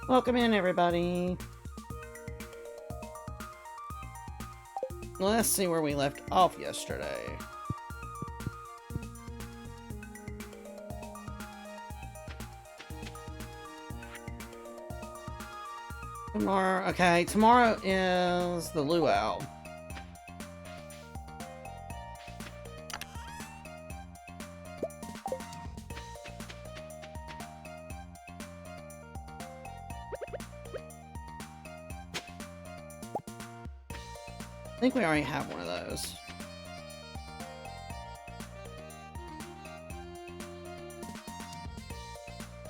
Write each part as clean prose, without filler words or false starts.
Welcome in, everybody. Let's see where we left off yesterday. Tomorrow, okay, tomorrow is the luau. I think we already have one of those.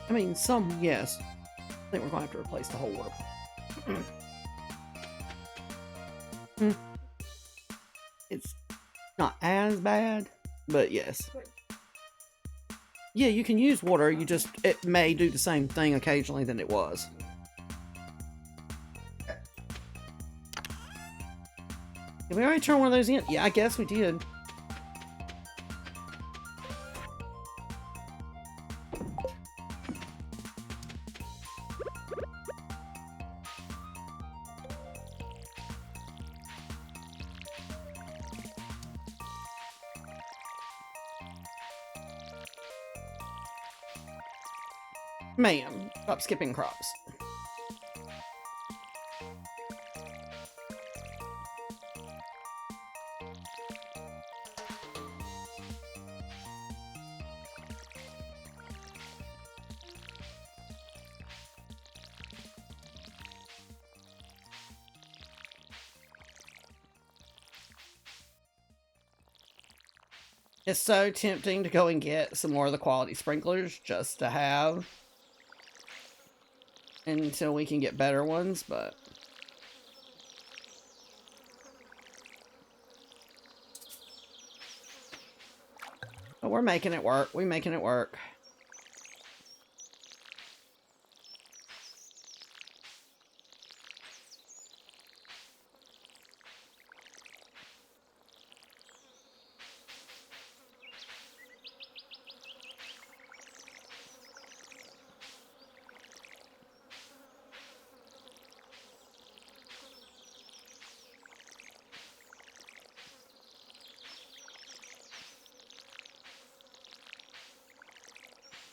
I mean, some, yes. I think we're going to have to replace the whole water pump. It's not as bad, but yes. Yeah, you can use water, it may do the same thing occasionally than it was. Did we already turn one of those in? Yeah, I guess we did. Ma'am, stop skipping crops. It's so tempting to go and get some more of the quality sprinklers just to have until we can get better ones, but we're making it work. We're making it work.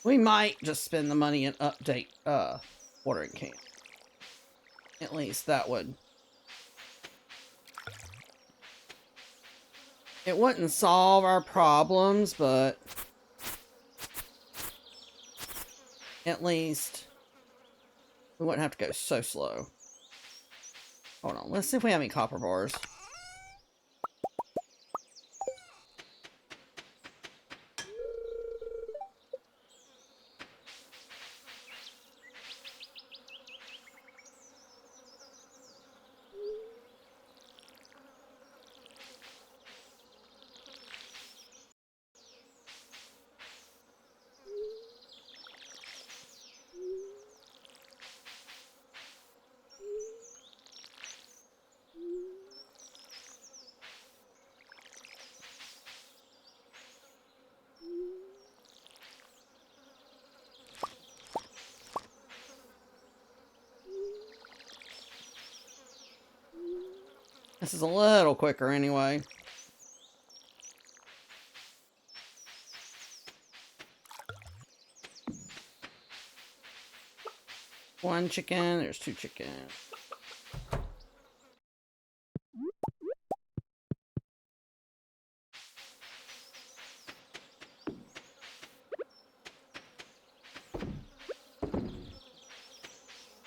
We might just spend the money and update watering can. At least that would. It wouldn't solve our problems, but at least we wouldn't have to go so slow. Hold on, let's see if we have any copper bars. This is a little quicker anyway. One chicken, there's two chickens.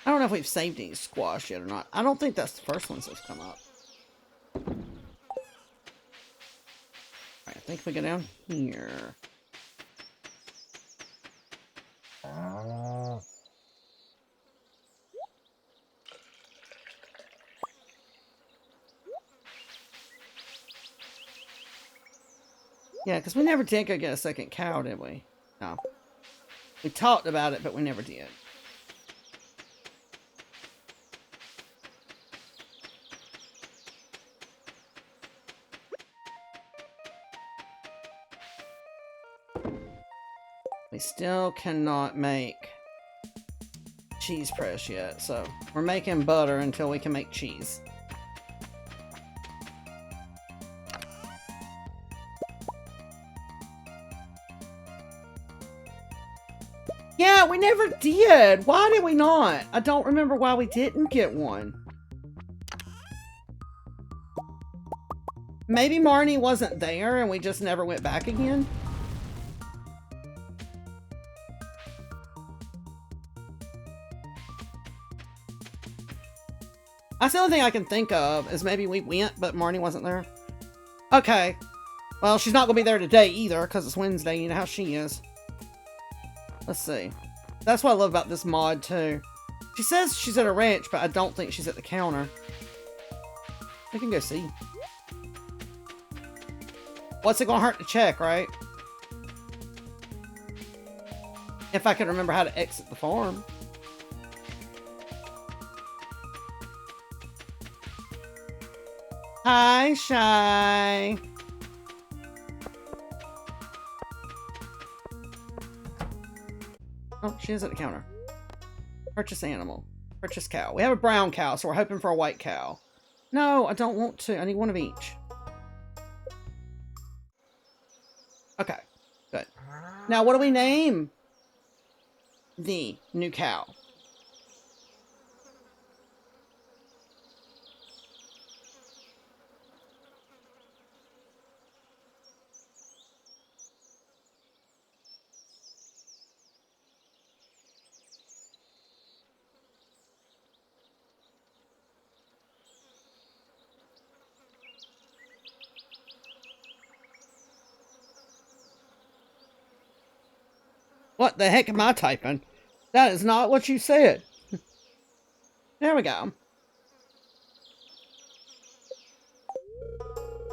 I don't know if we've saved any squash yet or not. I don't think that's the first one that's come up. Alright, I think if we go down here. Yeah, because we never did go get a second cow, did we? No. We talked about it, but we never did. We still cannot make cheese press yet, so we're making butter until we can make cheese. Yeah, we never did. Why did we not? I don't remember why we didn't get one. Maybe Marnie wasn't there and we just never went back again? That's the only thing I can think of, is maybe we went, but Marnie wasn't there. Okay. Well, she's not going to be there today either, because it's Wednesday, you know how she is. Let's see. That's what I love about this mod, too. She says she's at a ranch, but I don't think she's at the counter. We can go see. What's it going to hurt to check, right? If I could remember how to exit the farm. Hi, Shy. Oh, she is at the counter. Purchase animal. Purchase cow. We have a brown cow, so we're hoping for a white cow. No, I don't want to. I need one of each. Okay, good. Now, what do we name the new cow? What the heck am I typing? That is not what you said. There we go.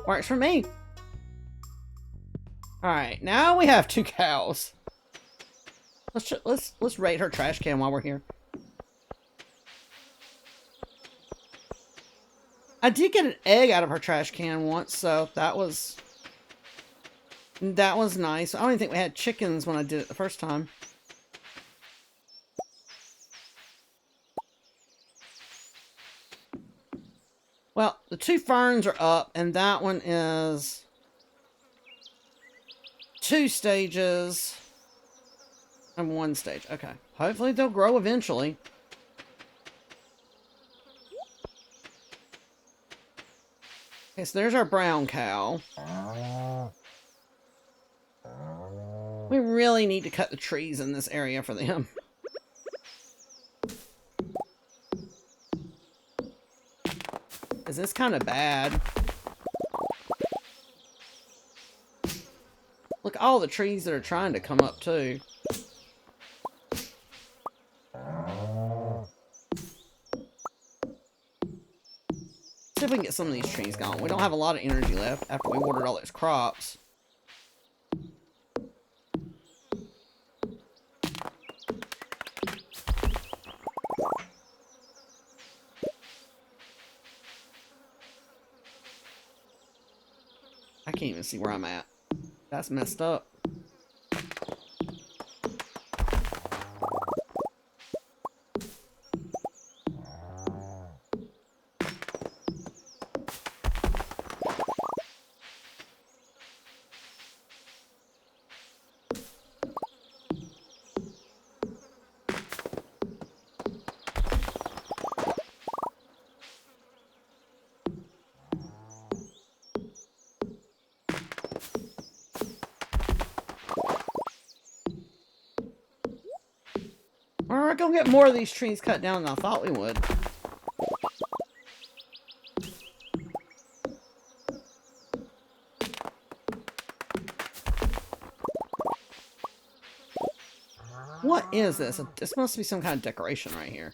Works for me. Alright, now we have 2 cows. Let's rate her trash can while we're here. I did get an egg out of her trash can once, so that was nice. I don't even think we had chickens when I did it the first time. Well, the 2 ferns are up, and that one is 2 stages and 1 stage. Okay. Hopefully they'll grow eventually. Okay, so there's our brown cow. We really need to cut the trees in this area for them. Is this kind of bad? Look, all the trees that are trying to come up too. See if we can get some of these trees gone. We don't have a lot of energy left after we watered all those crops. I can't even see where I'm at. That's messed up. We're gonna get more of these trees cut down than I thought we would. What is this? This must be some kind of decoration right here.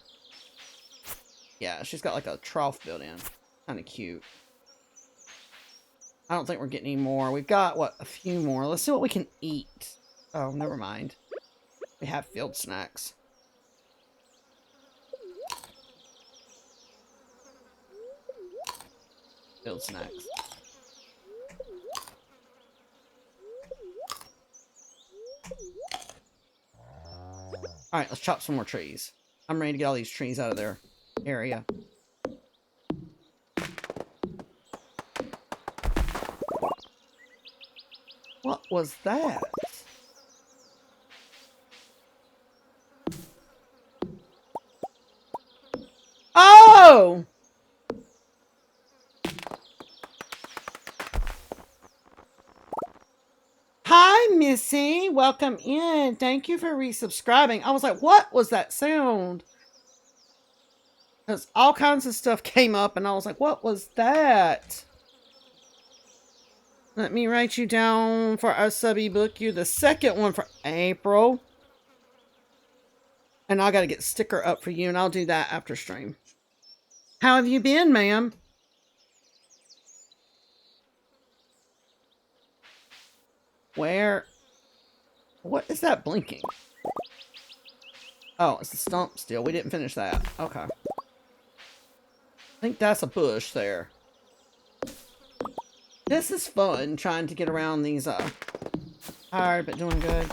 Yeah, she's got like a trough built in. Kind of cute. I don't think we're getting any more. We've got, what, a few more. Let's see what we can eat. Oh, never mind. We have field snacks. Field snacks. Alright, let's chop some more trees. I'm ready to get all these trees out of their area. What was that? Oh! Hi, Missy. Welcome in. Thank you for resubscribing. I was like, what was that sound? Because all kinds of stuff came up, and I was like, what was that? Let me write you down for our subby book you. The second one for April. And I got to get sticker up for you, and I'll do that after stream. How have you been, ma'am? Where? What is that blinking? Oh, it's the stump still. We didn't finish that. Okay. I think that's a bush there. This is fun, trying to get around these, hard, but doing good.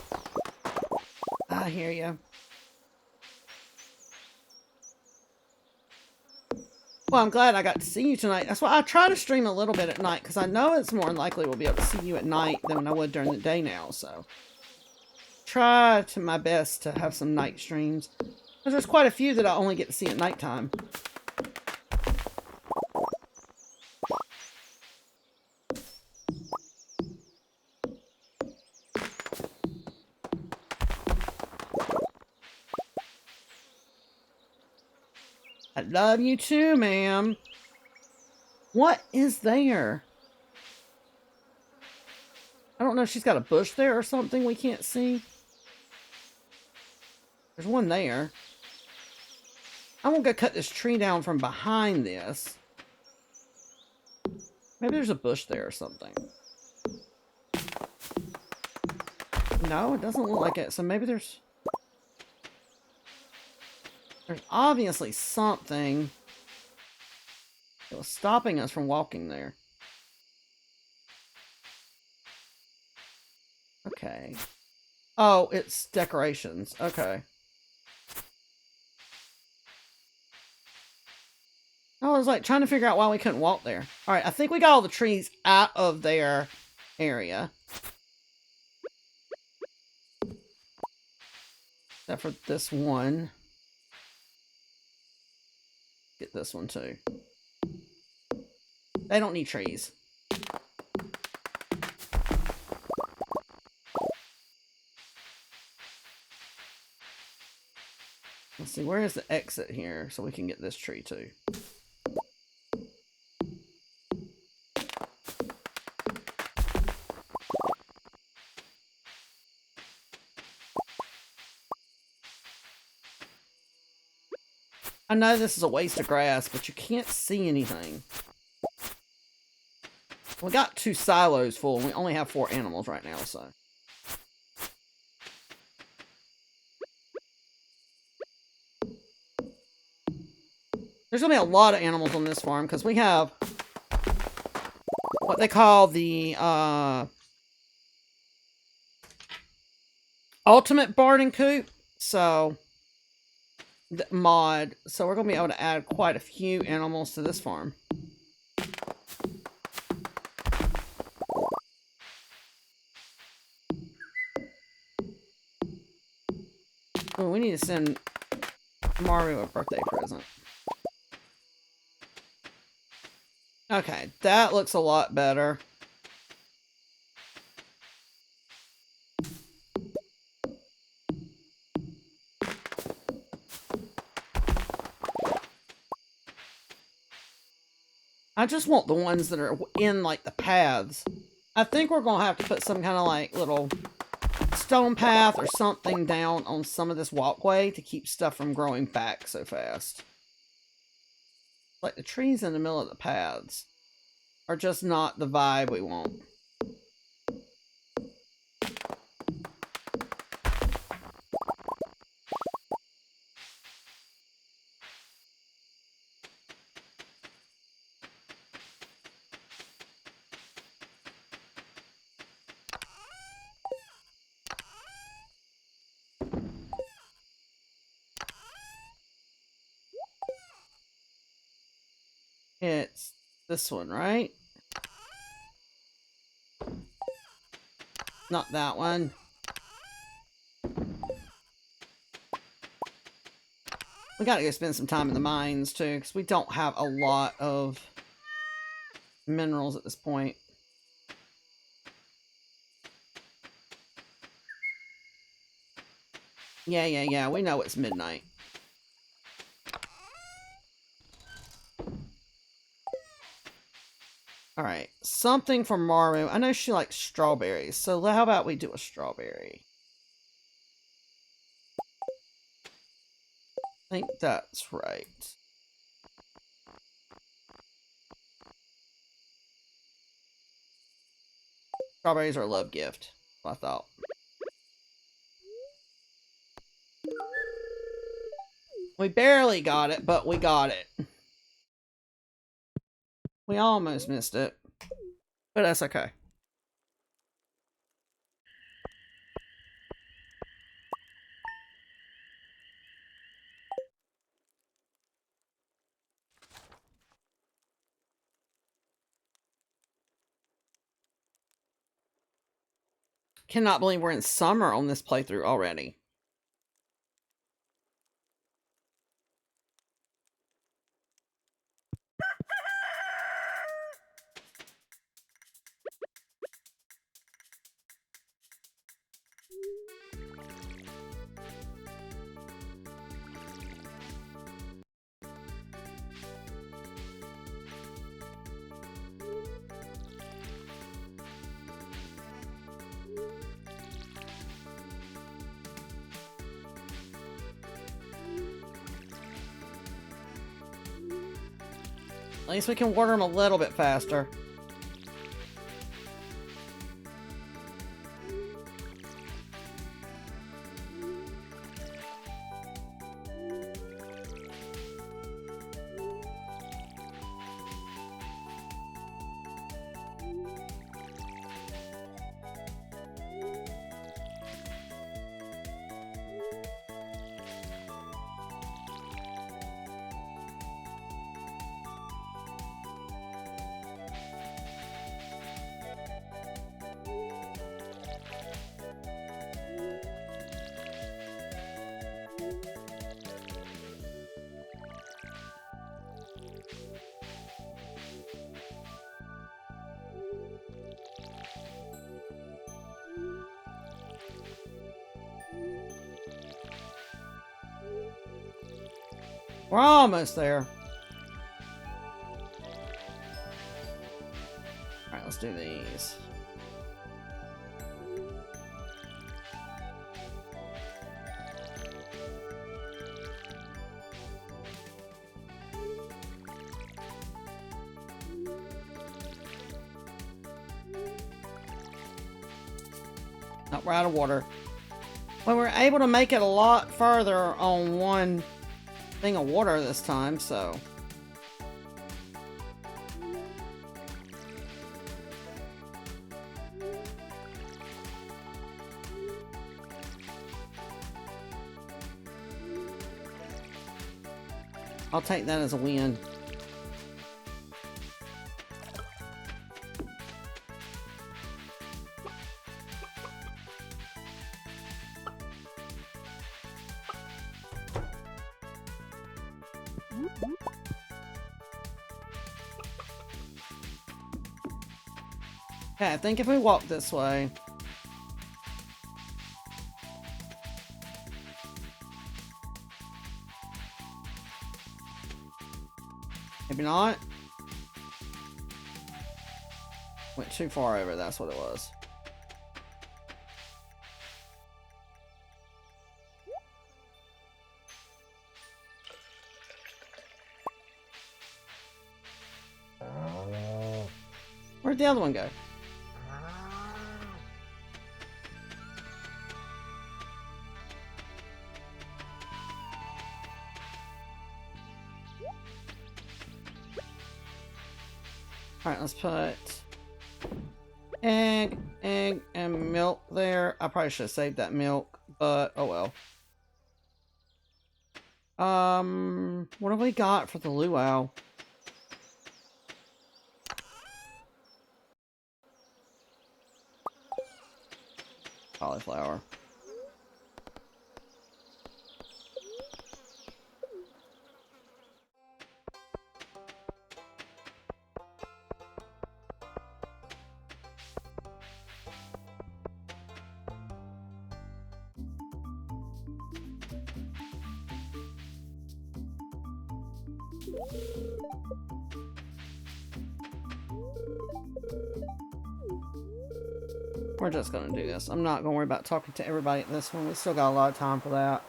I hear you. Well, I'm glad I got to see you tonight. That's why I try to stream a little bit at night, because I know it's more likely we'll be able to see you at night than I would during the day now, so. Try to my best to have some night streams. Because there's quite a few that I only get to see at nighttime. I love you too, ma'am. What is there? I don't know if she's got a bush there or something we can't see. There's one there. I'm gonna go cut this tree down from behind this. Maybe there's a bush there or something. No, it doesn't look like it. So maybe there's obviously something that was stopping us from walking there. Okay. Oh, it's decorations. Okay. I was like trying to figure out why we couldn't walk there. All right, I think we got all the trees out of their area. Except for this one. Get this one too. They don't need trees. Let's see, where is the exit here so we can get this tree too? I know this is a waste of grass, but you can't see anything. We got 2 silos full, and we only have 4 animals right now, so. There's going to be a lot of animals on this farm, because we have what they call the, ultimate barn and coop, so, the mod, so we're going to be able to add quite a few animals to this farm. Oh, we need to send Mario a birthday present. Okay, that looks a lot better. I just want the ones that are in, like, the paths. I think we're going to have to put some kind of, like, little stone path or something down on some of this walkway to keep stuff from growing back so fast. Like, the trees in the middle of the paths are just not the vibe we want. It's this one, right? Not that one. We gotta go spend some time in the mines, too, because we don't have a lot of minerals at this point. Yeah, we know it's midnight. Alright, something for Maru. I know she likes strawberries, so how about we do a strawberry? I think that's right. Strawberries are a love gift, I thought. We barely got it, but we got it. We almost missed it, but that's okay. Cannot believe we're in summer on this playthrough already. At least we can water them a little bit faster. We're almost there. Alright, let's do these. Nope, we're out of water. Well, we're able to make it a lot further on one thing of water this time, so. I'll take that as a win. Okay, I think if we walk this way. Maybe not. Went too far over, that's what it was. Where'd the other one go? Alright, let's put egg, and milk there. I probably should have saved that milk, but oh well. What have we got for the luau? cauliflower. We're just gonna do this. I'm not gonna worry about talking to everybody at this one. We still got a lot of time for that.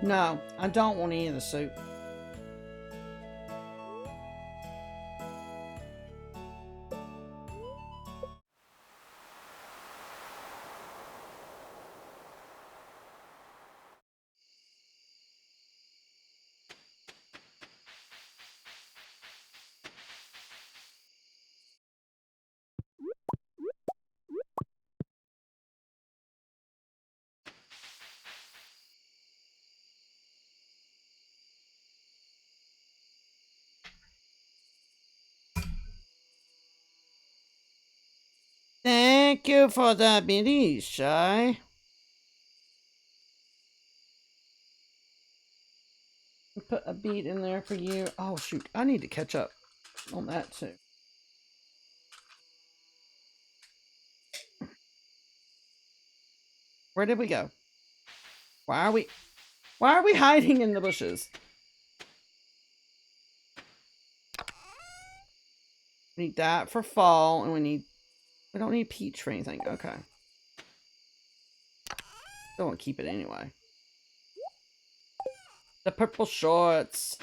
No, I don't want any of the soup. Thank you for the beanie, Shy. Put a bead in there for you. Oh, shoot. I need to catch up on that, too. Where did we go? Why are we hiding in the bushes? We need that for fall, and we don't need peach for anything. Okay. Don't want to keep it anyway. The purple shorts.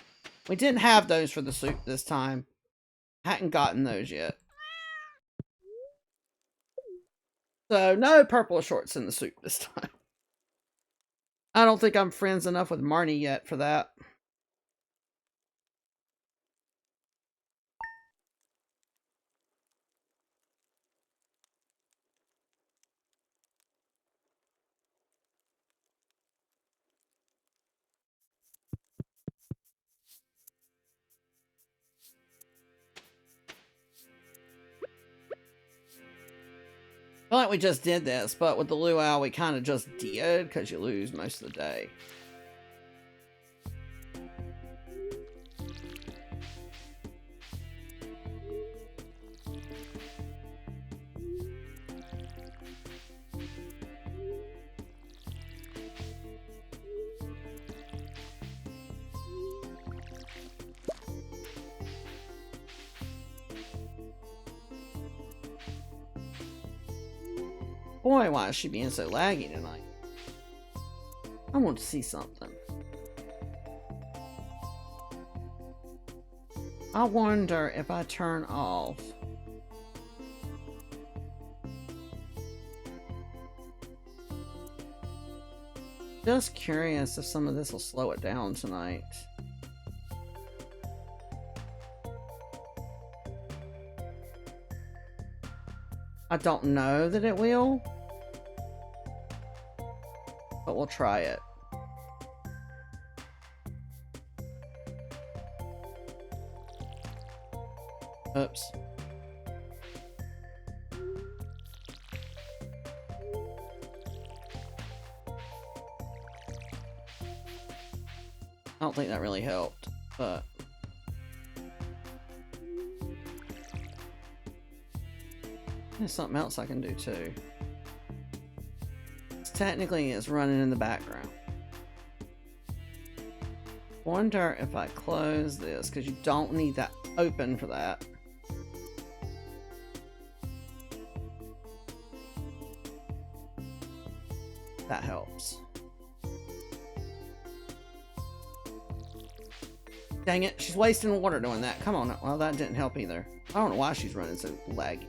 We didn't have those for the soup this time. Hadn't gotten those yet. So, no purple shorts in the soup this time. I don't think I'm friends enough with Marnie yet for that. I feel like we just did this, but with the luau, we kind of just did because you lose most of the day. Boy, why is she being so laggy tonight? I want to see something. I wonder if I turn off. Just curious if some of this will slow it down tonight. I don't know that it will, but we'll try it. Oops. I don't think that really helped, but there's something else I can do too. Technically it's running in the background. Wonder if I close this, because you don't need that open for that. That helps. Dang it, she's wasting water doing that. Come on. Well, that didn't help either. I don't know why she's running so laggy.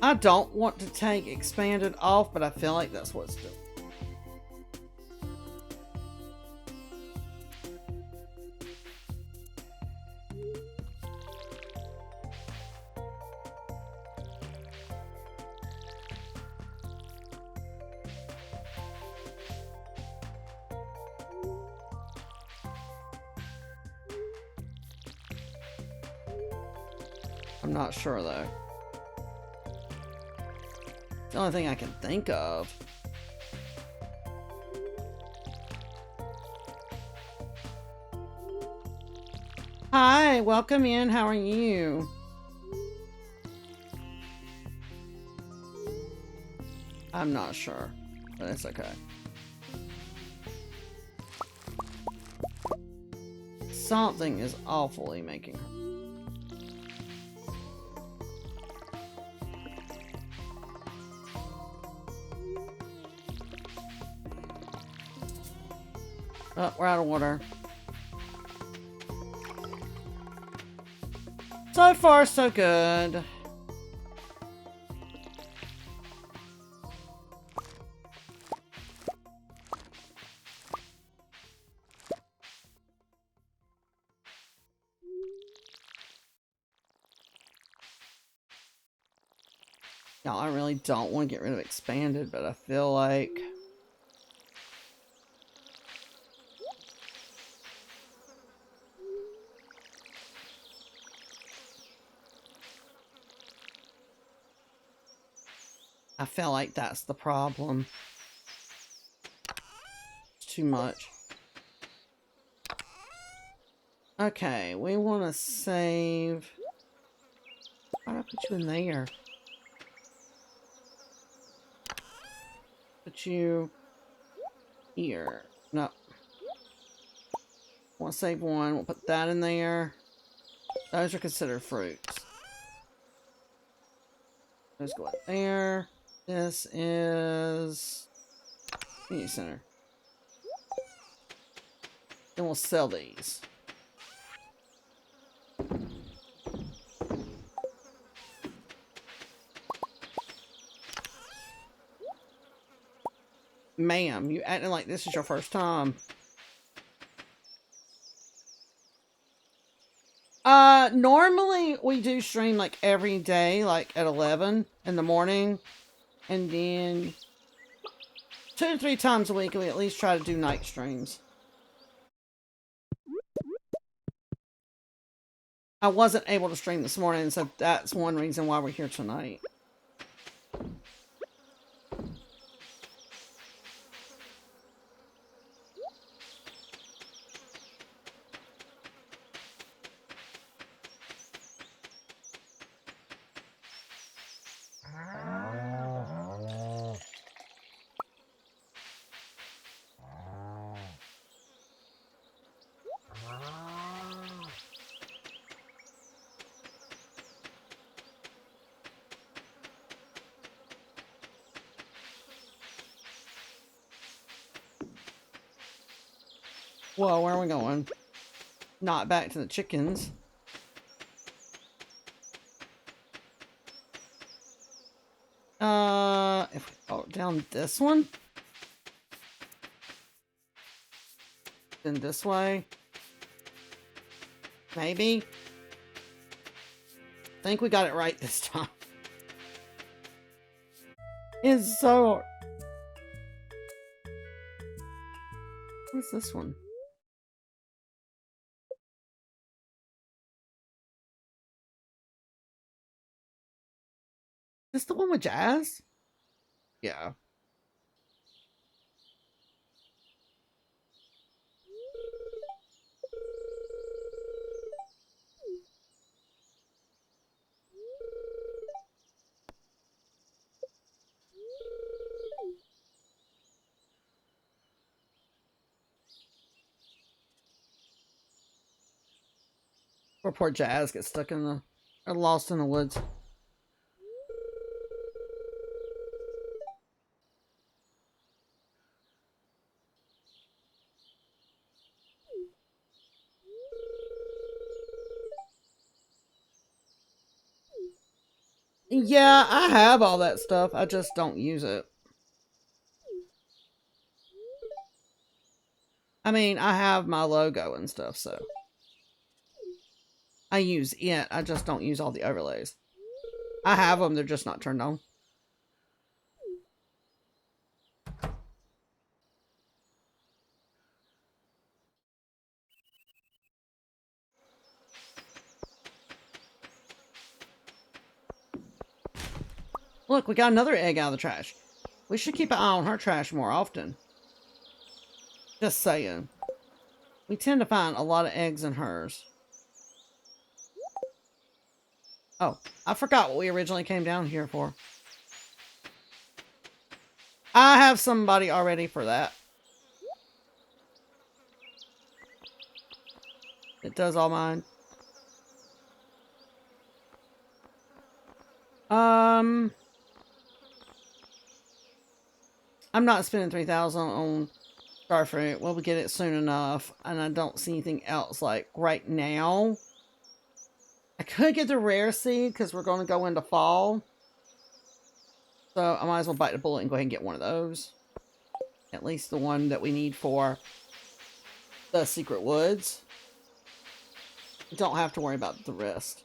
I don't want to take expanded off, but I feel like that's what it's doing. I'm not sure though. It's the only thing I can think of. Hi, welcome in. How are you? I'm not sure, but it's okay. Something is awfully making her. Oh, we're out of water. So far, so good. Now, I really don't want to get rid of expanded, but I feel like... I feel like that's the problem. It's too much. Okay, we want to save... Why did I put you in there? Put you here. No. Want to save one. We'll put that in there. Those are considered fruits. Let's go in there. This is community center. Then we'll sell these. Ma'am, you acting like this is your first time. Normally we do stream like every day, like at 11 in the morning. And then 2 to 3 times a week we at least try to do night streams. I wasn't able to stream this morning, so that's one reason why we're here tonight. Whoa, where are we going? Not back to the chickens. If we go down this one, then this way, maybe. I think we got it right this time. It's so. What's this one? Is this the one with Jazz? Yeah. Or poor Jazz gets stuck in the... or lost in the woods. Yeah, I have all that stuff. I just don't use it. I mean, I have my logo and stuff, so I use it. I just don't use all the overlays. I have them, they're just not turned on. Look, we got another egg out of the trash. We should keep an eye on her trash more often. Just saying. We tend to find a lot of eggs in hers. Oh, I forgot what we originally came down here for. I have somebody already for that. It does all mine. I'm not spending 3,000 on starfruit. Well, we get it soon enough, and I don't see anything else like right now. I could get the rare seed because we're going to go into fall. So I might as well bite the bullet and go ahead and get one of those. At least the one that we need for the secret woods. Don't have to worry about the rest.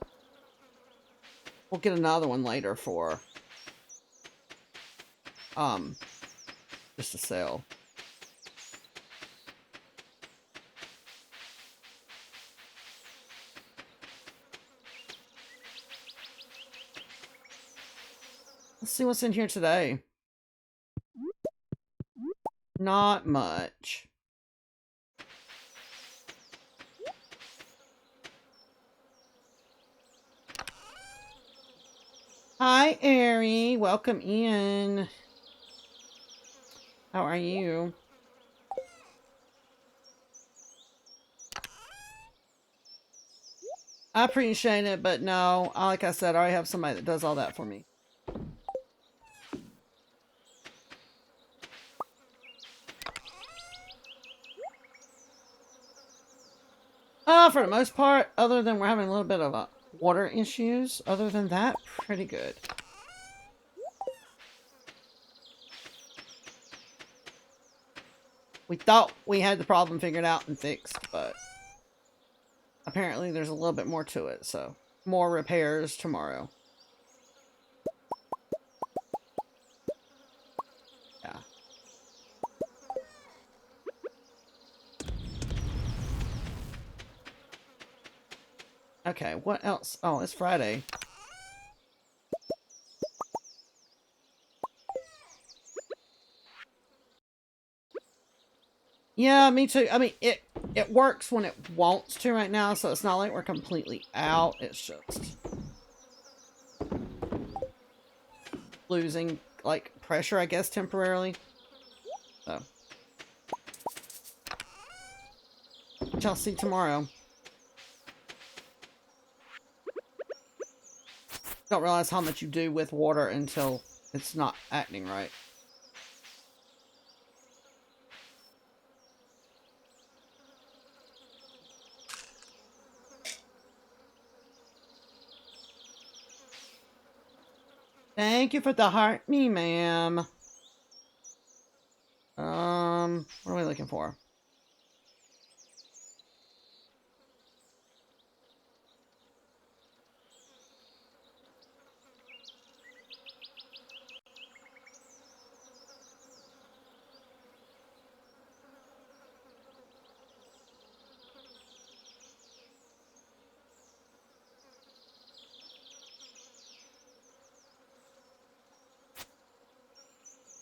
We'll get another one later for just to sell. Let's see what's in here today. Not much. Hi, Ari. Welcome in. How are you? I appreciate it, but no. Like I said, I already have somebody that does all that for me. For the most part, other than we're having a little bit of water issues, other than that, pretty good. We thought we had the problem figured out and fixed, but apparently there's a little bit more to it, so more repairs tomorrow. Yeah. Okay, what else? Oh, it's Friday. Yeah, me too. I mean, it works when it wants to right now, so it's not like we're completely out. It's just losing, like, pressure, I guess, temporarily. So. Which I'll see tomorrow. Don't realize how much you do with water until it's not acting right. Thank you for the heart me, ma'am. What are we looking for?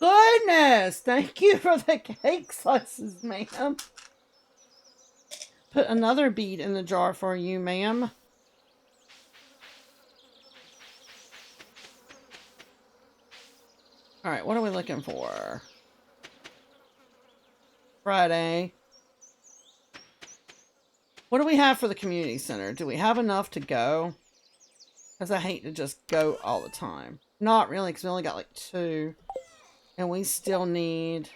Goodness! Thank you for the cake slices, ma'am. Put another bead in the jar for you, ma'am. Alright, what are we looking for? Friday. What do we have for the community center? Do we have enough to go? Because I hate to just go all the time. Not really, because we only got like 2. And we still need...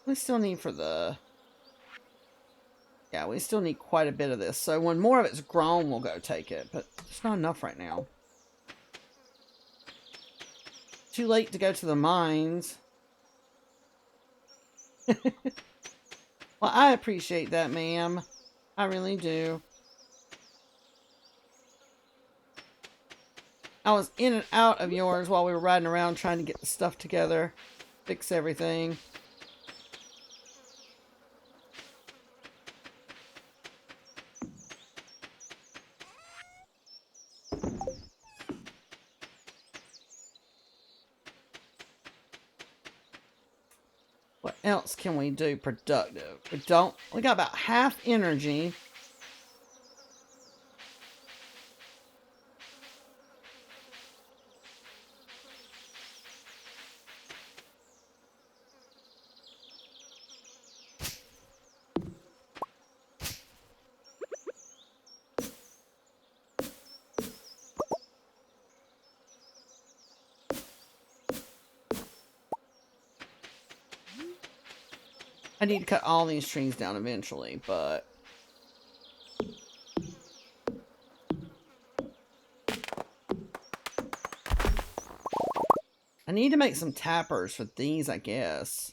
for the... Yeah, we still need quite a bit of this. So when more of it's grown, we'll go take it. But there's not enough right now. Too late to go to the mines. Well, I appreciate that, ma'am. I really do. I was in and out of yours while we were riding around trying to get the stuff together. Fix everything. What else can we do productive? We got about half energy. I need to cut all these trees down eventually, but I need to make some tappers for these, I guess.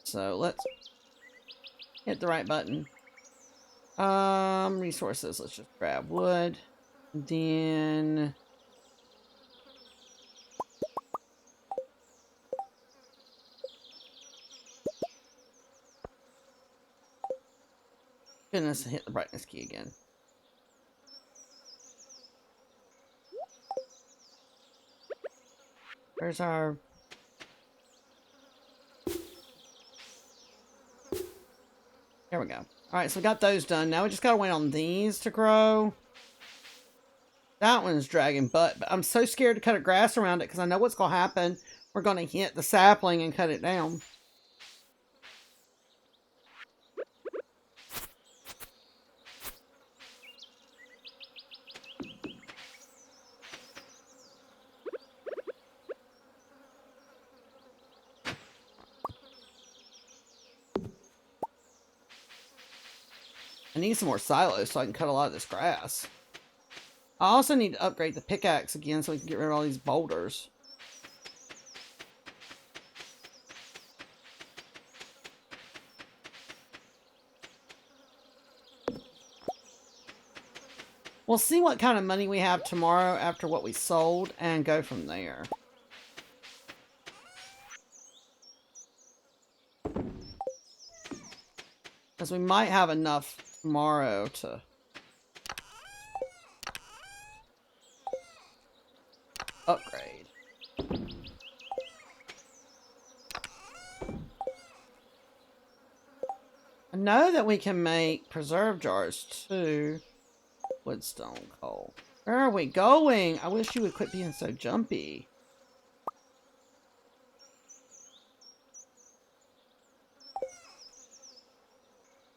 So let's hit the right button. Resources. Let's just grab wood. Then goodness, hit the brightness key again. Where's our... There we go. Alright, so we got those done. Now we just gotta wait on these to grow. That one's dragging butt, but I'm so scared to cut a grass around it because I know what's gonna happen. We're gonna hit the sapling and cut it down. I need some more silos so I can cut a lot of this grass. I also need to upgrade the pickaxe again so we can get rid of all these boulders. We'll see what kind of money we have tomorrow after what we sold and go from there. Because we might have enough tomorrow to upgrade. I know that we can make preserve jars too. Woodstone coal. Where are we going? I wish you would quit being so jumpy.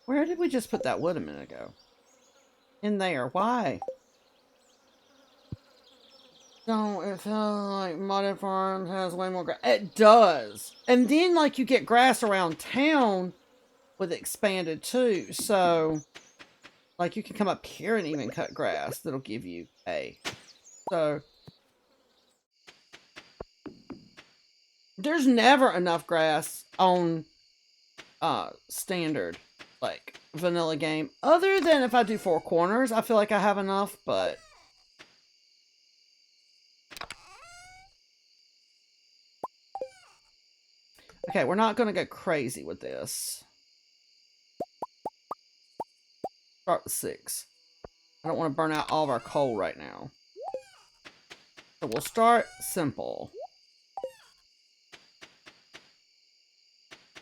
Where did we just put that wood a minute ago? In there. Why? Don't it feels like Modern Farms has way more grass? It does. And then, like, you get grass around town with expanded too. So, like, you can come up here and even cut grass. That'll give you a. So, there's never enough grass on standard, like, vanilla game. Other than if I do 4 corners, I feel like I have enough, but... Okay, we're not going to go crazy with this. Start with 6. I don't want to burn out all of our coal right now. So we'll start simple.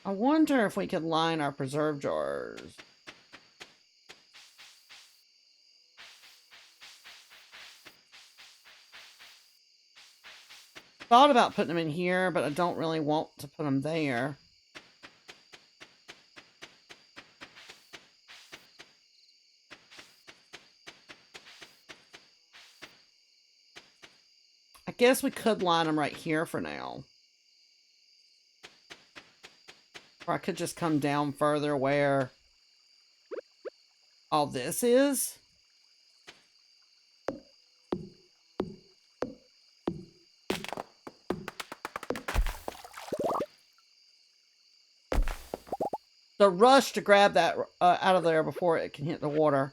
I wonder if we could line our preserve jars. Thought about putting them in here, but I don't really want to put them there. I guess we could line them right here for now. Or I could just come down further where all this is. The rush to grab that out of there before it can hit the water.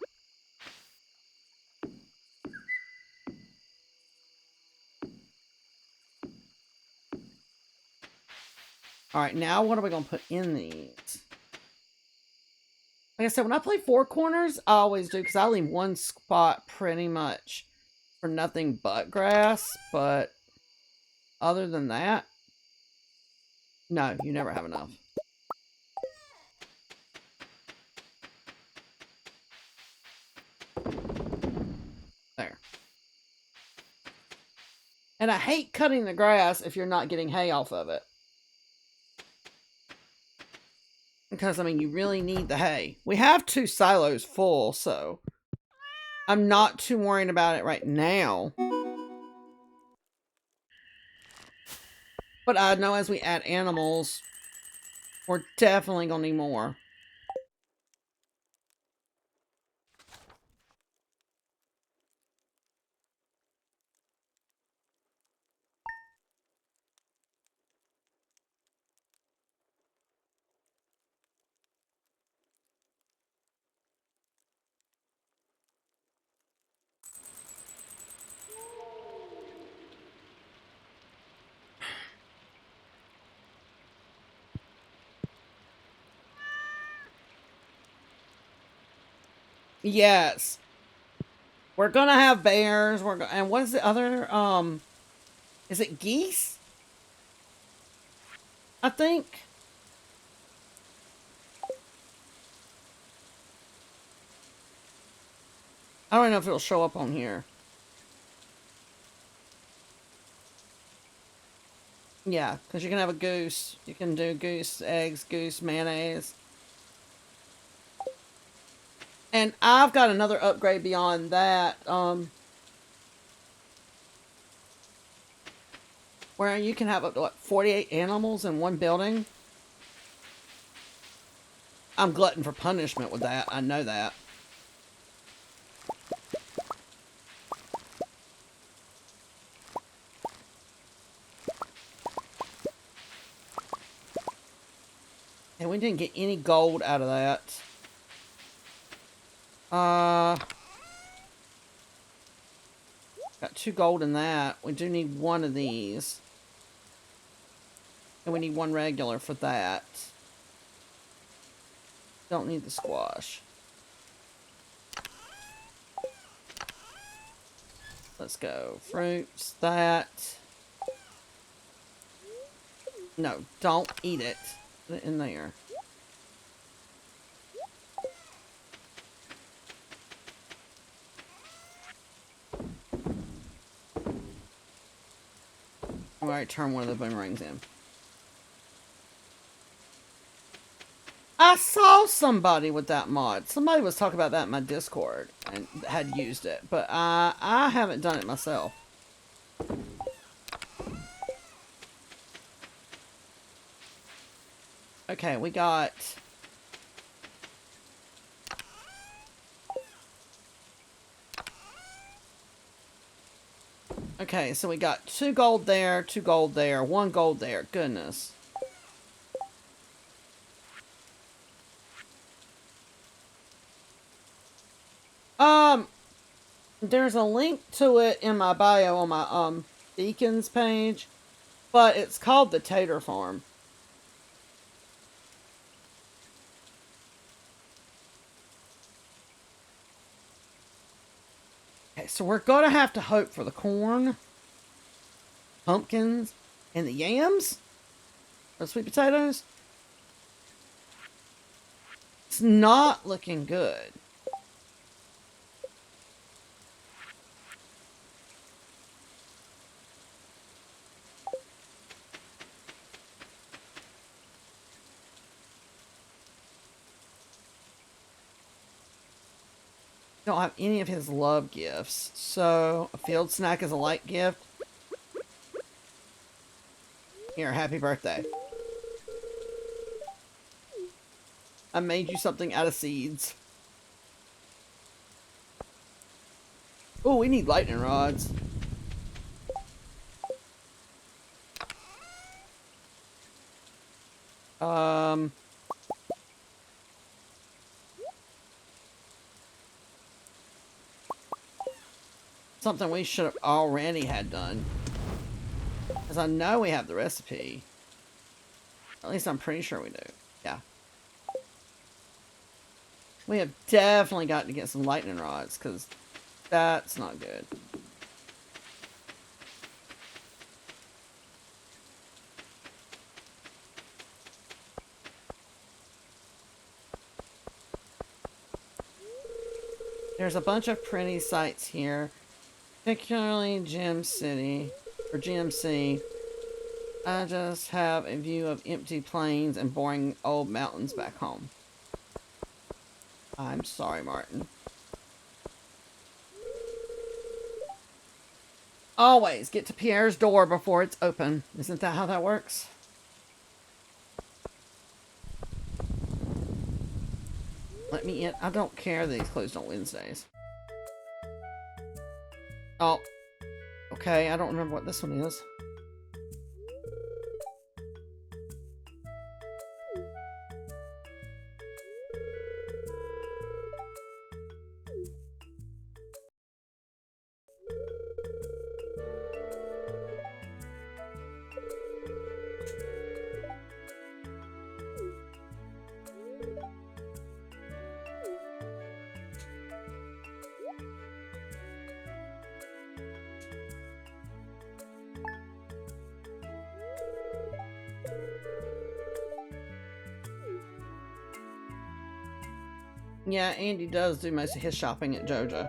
Alright, now what are we going to put in these? Like I said, when I play Four Corners, I always do, because I leave one spot pretty much for nothing but grass, but other than that, no, you never have enough. There. And I hate cutting the grass if you're not getting hay off of it. Because, I mean, you really need the hay. We have 2 silos full, so I'm not too worried about it right now. But I know as we add animals, we're definitely going to need more. Yes. We're gonna have bears. And what is the other? Is it geese? I think. I don't know if it'll show up on here. Yeah, because you can have a goose. You can do goose eggs, goose mayonnaise. And I've got another upgrade beyond that. Where you can have up to, what, 48 animals in one building. I'm glutton for punishment with that. I know that. And we didn't get any gold out of that. Got 2 gold in that. We do need 1 of these. And we need 1 regular for that. Don't need the squash. Let's go. Fruits, that. No, don't eat it. Put it in there. Alright, turn one of the boomerangs in. I saw somebody with that mod. Somebody was talking about that in my Discord and had used it, but I haven't done it myself. Okay, we got... Okay, so we got 2 gold there, 2 gold there, 1 gold there. Goodness. There's a link to it in my bio on my, Beacons page, but it's called the Tater Farm. Okay, so we're gonna have to hope for the corn, pumpkins, and the yams, or sweet potatoes. It's not looking good. Don't have any of his love gifts, so a field snack is a light gift. Here, happy birthday. I made you something out of seeds. Oh, we need lightning rods. Something we should have already had done. Because I know we have the recipe. At least I'm pretty sure we do. Yeah. We have definitely got to get some lightning rods, because that's not good. There's a bunch of pretty sites here, particularly Gem City, or GMC. I just have a view of empty plains and boring old mountains back home. I'm sorry, Martin. Always get to Pierre's door before it's open. Isn't that how that works? Let me in. I don't care that he's closed on Wednesdays. Oh. Okay, I don't remember what this one is. Yeah, Andy does do most of his shopping at JoJo.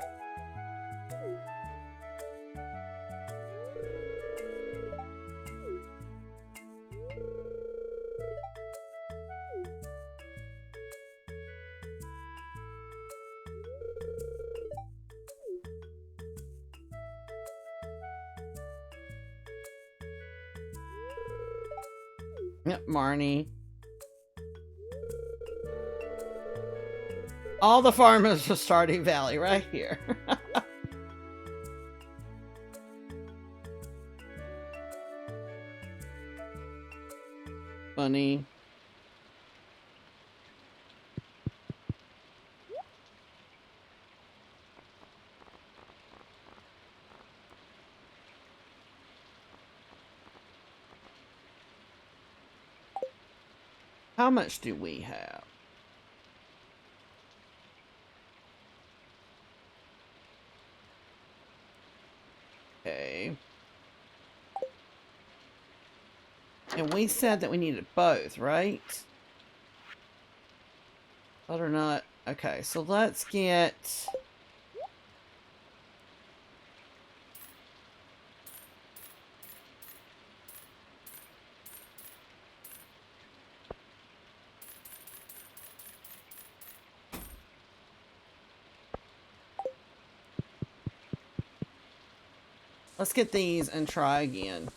Yep, Marnie. All the farmers of Stardew Valley right here. Funny. How much do we have? Okay. And we said that we needed both, right? Butternut. Okay, so let's get... Let's get these and try again.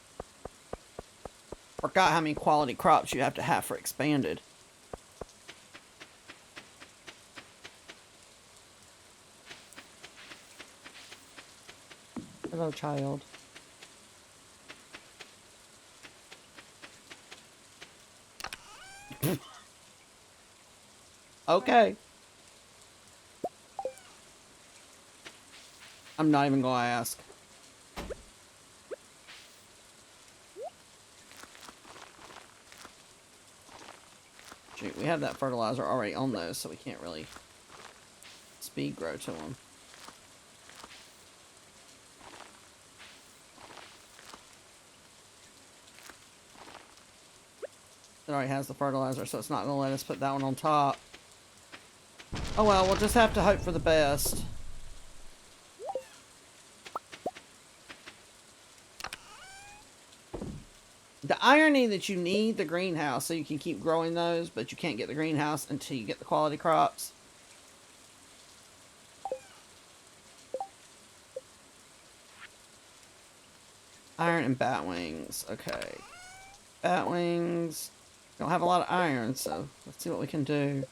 Forgot how many quality crops you have to have for expanded. Hello, child. Okay. I'm not even gonna ask. Shoot, we have that fertilizer already on those, so we can't really speed grow to them. It already has the fertilizer, so it's not gonna let us put that one on top. Oh well, we'll just have to hope for the best. The irony that you need the greenhouse so you can keep growing those, but you can't get the greenhouse until you get the quality crops. Iron and bat wings. Okay. Bat wings. Don't have a lot of iron, so let's see what we can do.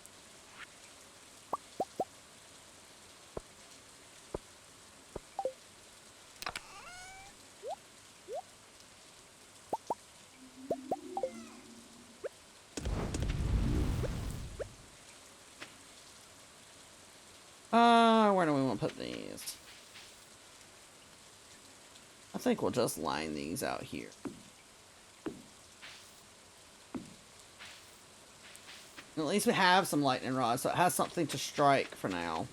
Where do we want to put these? I think we'll just line these out here. At least we have some lightning rods, so it has something to strike for now.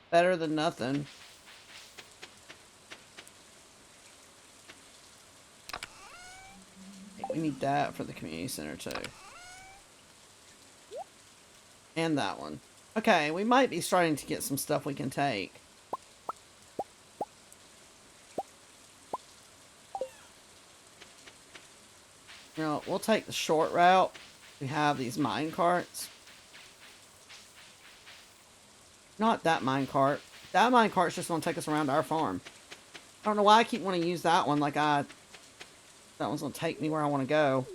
Better than nothing. We need that for the community center too. And that one. Okay, we might be starting to get some stuff we can take. You know, we'll take the short route. We have these mine carts. Not that mine cart. That mine cart's just going to take us around our farm. I don't know why I keep wanting to use that one. That one's going to take me where I want to go.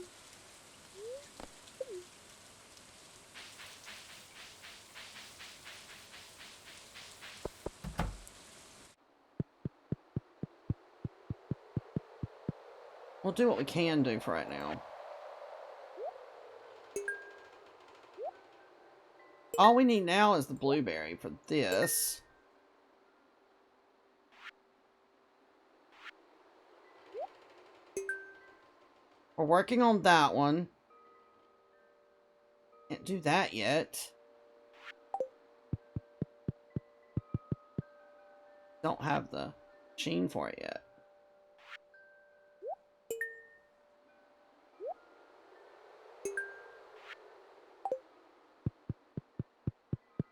We'll do what we can do for right now. All we need now is the blueberry for this. We're working on that one. Can't do that yet. Don't have the machine for it yet.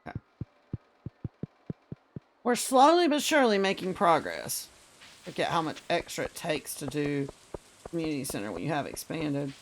Okay. We're slowly but surely making progress. Forget how much extra it takes to do community center when you have expanded.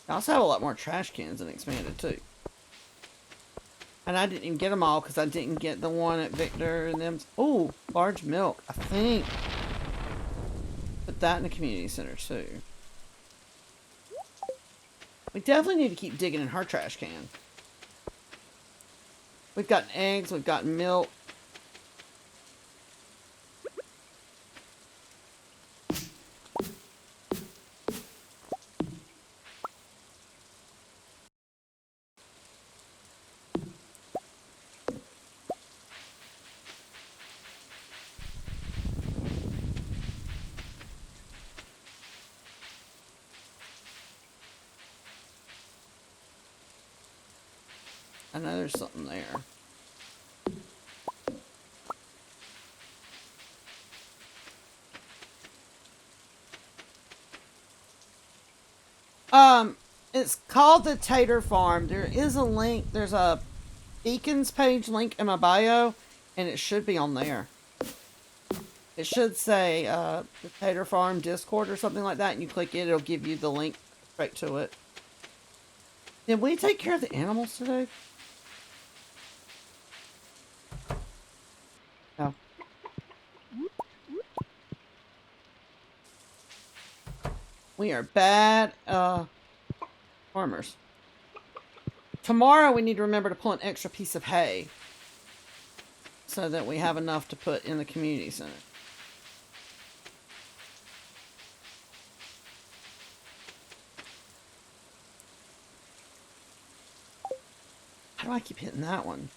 I also have a lot more trash cans than expanded too. And I didn't even get them all because I didn't get the one at Victor and them. Oh, large milk, I think. Put that in the community center too. We definitely need to keep digging in her trash can. We've gotten eggs, we've gotten milk. I know there's something there. It's called the Tater Farm. There is a link. There's a Beacons page link in my bio, and it should be on there. It should say the Tater Farm Discord or something like that, and you click it, it'll give you the link straight to it. Did we take care of the animals today? No. We are bad farmers. Tomorrow we need to remember to pull an extra piece of hay so that we have enough to put in the community center. How do I keep hitting that one?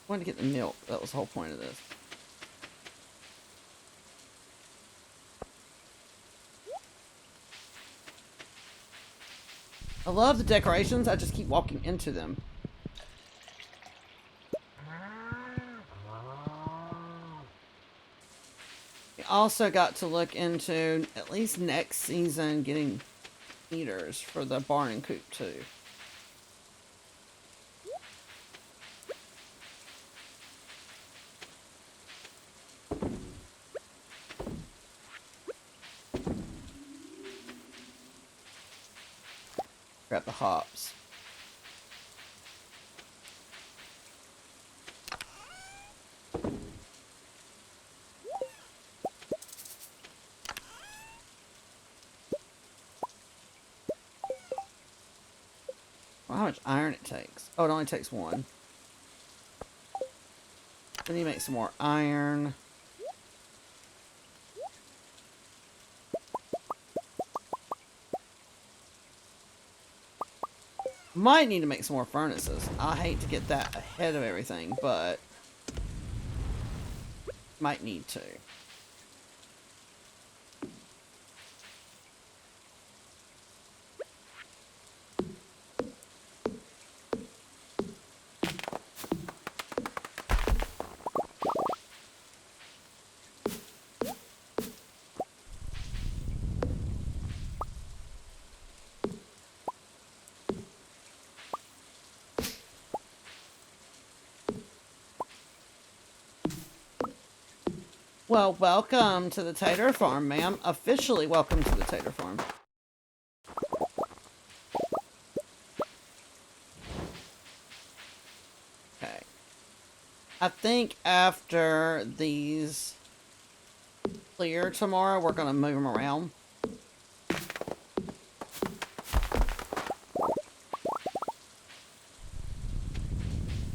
I wanted to get the milk. That was the whole point of this. I love the decorations. I just keep walking into them. We also got to look into, at least next season, getting heaters for the barn and coop too. Grab the hops. How much iron it takes? Oh, it only takes one. We need to make some more iron. Might need to make some more furnaces. I hate to get that ahead of everything, but might need to. Well, welcome to the Tater Farm, ma'am. Officially welcome to the Tater Farm. Okay. I think after these clear tomorrow, we're going to move them around.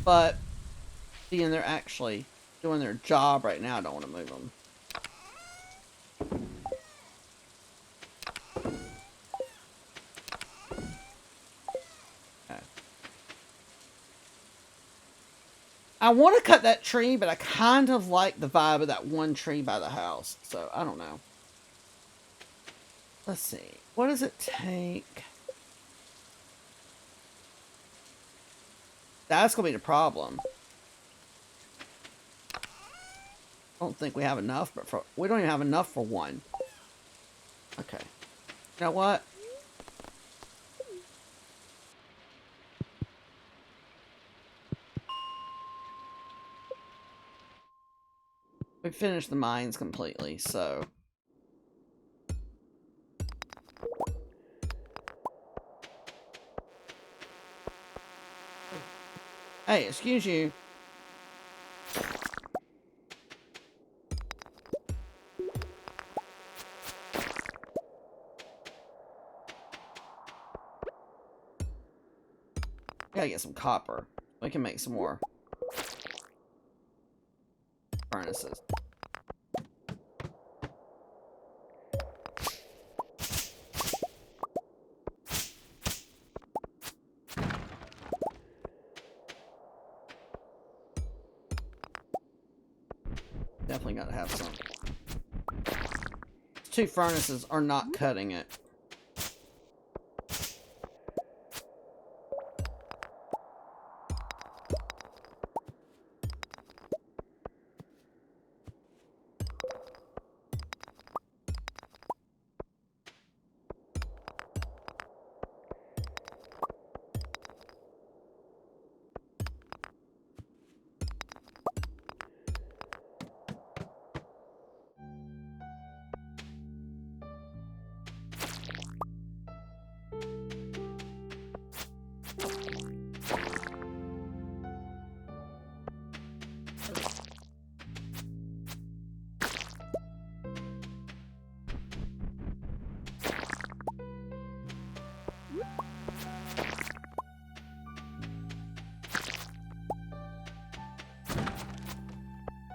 But being they're actually doing their job right now, I don't want to move them. Okay. I want to cut that tree, but I kind of like the vibe of that one tree by the house. So, I don't know. Let's see. What does it take? That's going to be the problem. I don't think we have enough, but we don't even have enough for one. Okay. You know what? We finished the mines completely, so... Hey, excuse you. Gotta get some copper. We can make some more furnaces. Definitely gotta have some. 2 furnaces are not cutting it.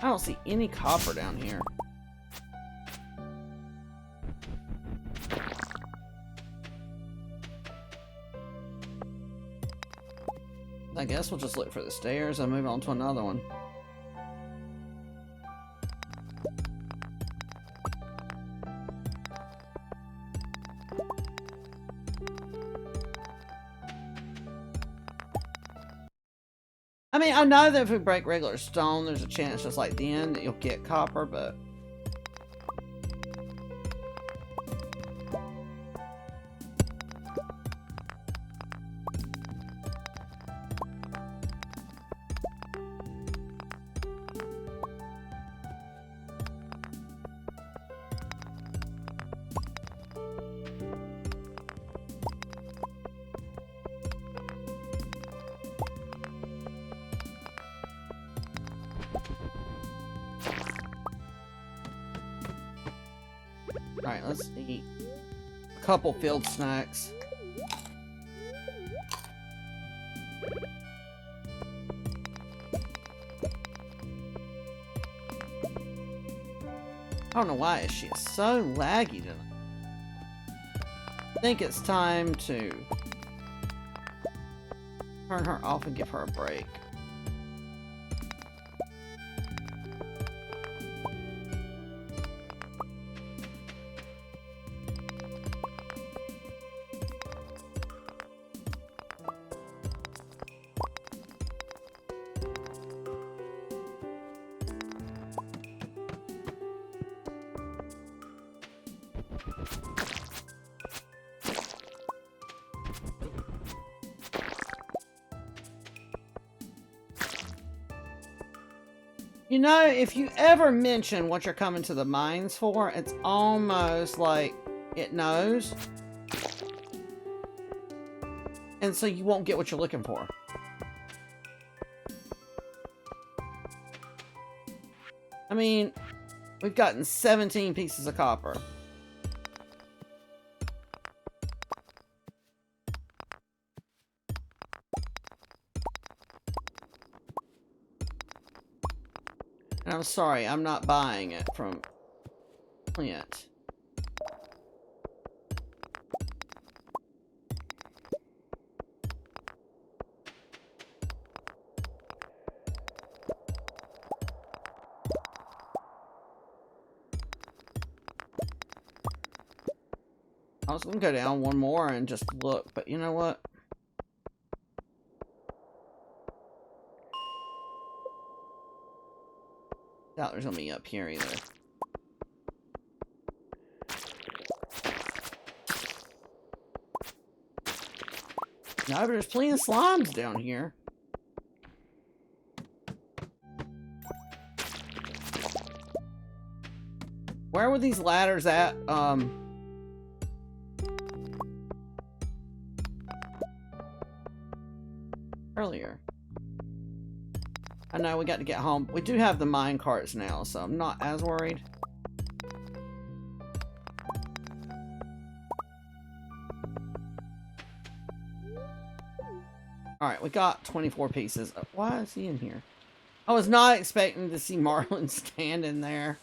I don't see any copper down here. I guess we'll just look for the stairs and move on to another one. I mean, I know that if we break regular stone, there's a chance just like the end that you'll get copper, but... Alright, let's eat a couple field snacks. I don't know why she's so laggy tonight. I think it's time to turn her off and give her a break. You know, if you ever mention what you're coming to the mines for, it's almost like it knows. And so you won't get what you're looking for. I mean, we've gotten 17 pieces of copper. And I'm sorry, I'm not buying it from Clint. I was gonna go down one more and just look, but you know what? Doubt there's gonna be up here either. No, but there's plenty of slimes down here. Where were these ladders at? Earlier. I know we got to get home. We do have the mine carts now, so I'm not as worried. Alright, we got 24 pieces. Why is he in here? I was not expecting to see Marlin standing there.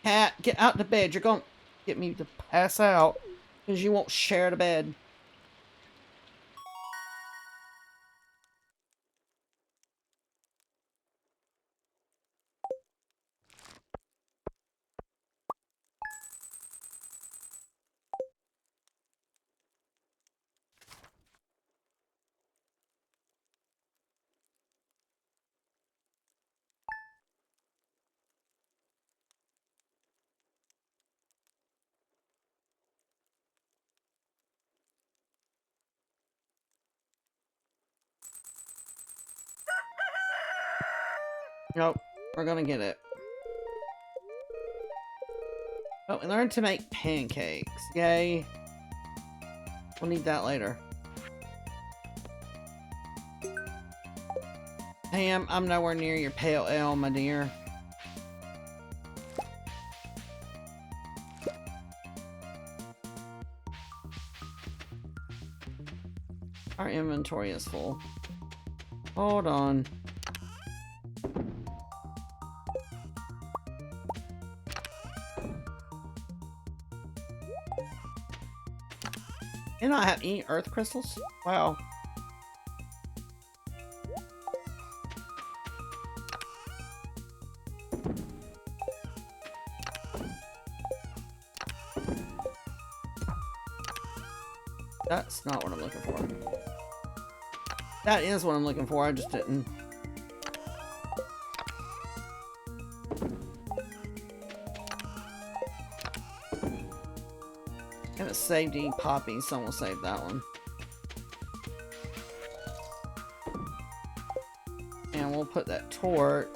Cat, get out to bed. You're going to get me to pass out because you won't share the bed. Nope, we're gonna get it. Oh, we learned to make pancakes. Yay. We'll need that later. Pam, I'm nowhere near your pale ale, my dear. Our inventory is full. Hold on. And I have any earth crystals? Wow. That's not what I'm looking for. That is what I'm looking for, I just didn't. I haven't saved any poppies, so we'll save that one. And we'll put that torch.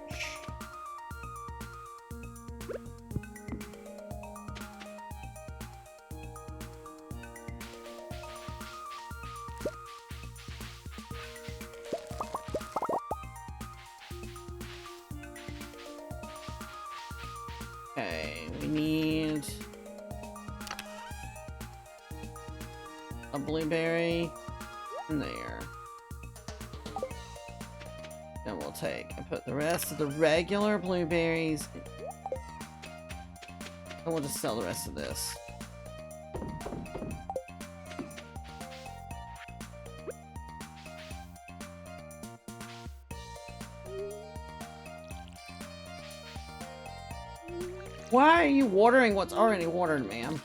blueberry in there. Then we'll take and put the rest of the regular blueberries. And we'll just sell the rest of this. Why are you watering what's already watered, ma'am?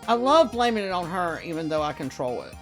I love blaming it on her, even though I control it.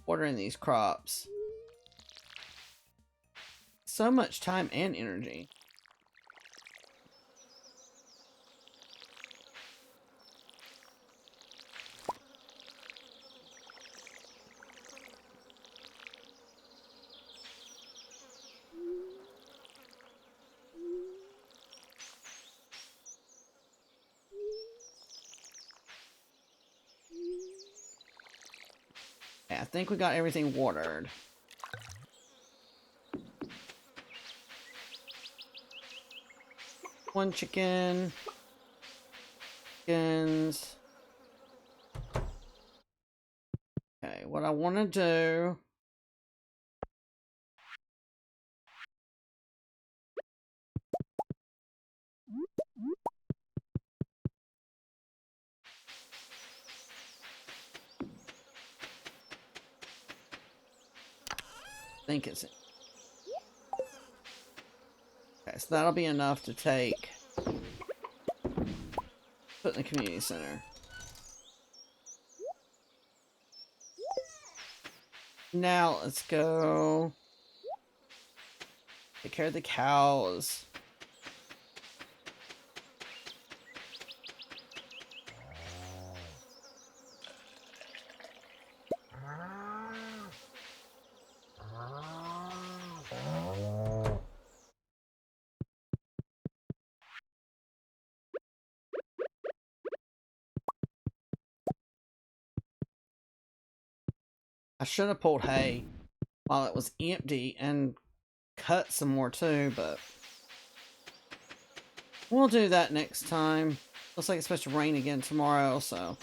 Watering these crops. So much time and energy. I think we got everything watered. One chicken. Chickens. Okay, what I want to do... I think it's... Okay, so that'll be enough to take... Put in the community center. Now, let's go... Take care of the cows. I should have pulled hay while it was empty and cut some more too, but we'll do that next time. Looks like it's supposed to rain again tomorrow, so.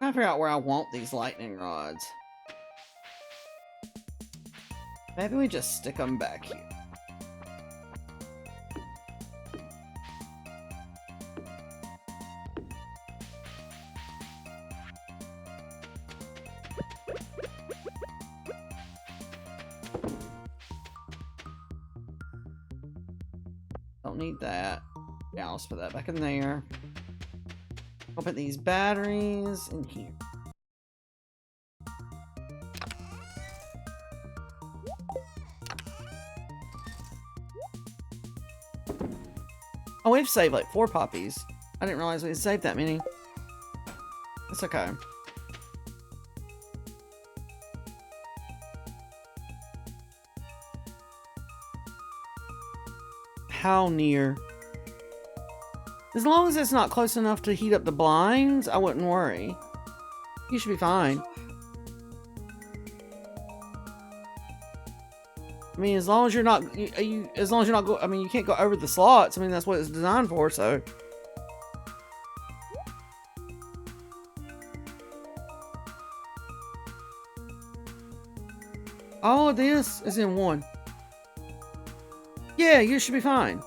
I'm trying to figure out where I want these lightning rods. Maybe we just stick them back here. Don't need that. Yeah, let's put that back in there. I'll put these batteries in here. Oh, we've saved like 4 poppies. I didn't realize we had saved that many. It's okay. How near? As long as it's not close enough to heat up the blinds, I wouldn't worry. You should be fine. I mean, as long as you're not, as long as you're not I mean, you can't go over the slots. I mean, that's what it's designed for, so. All of this is in one. Yeah, you should be fine.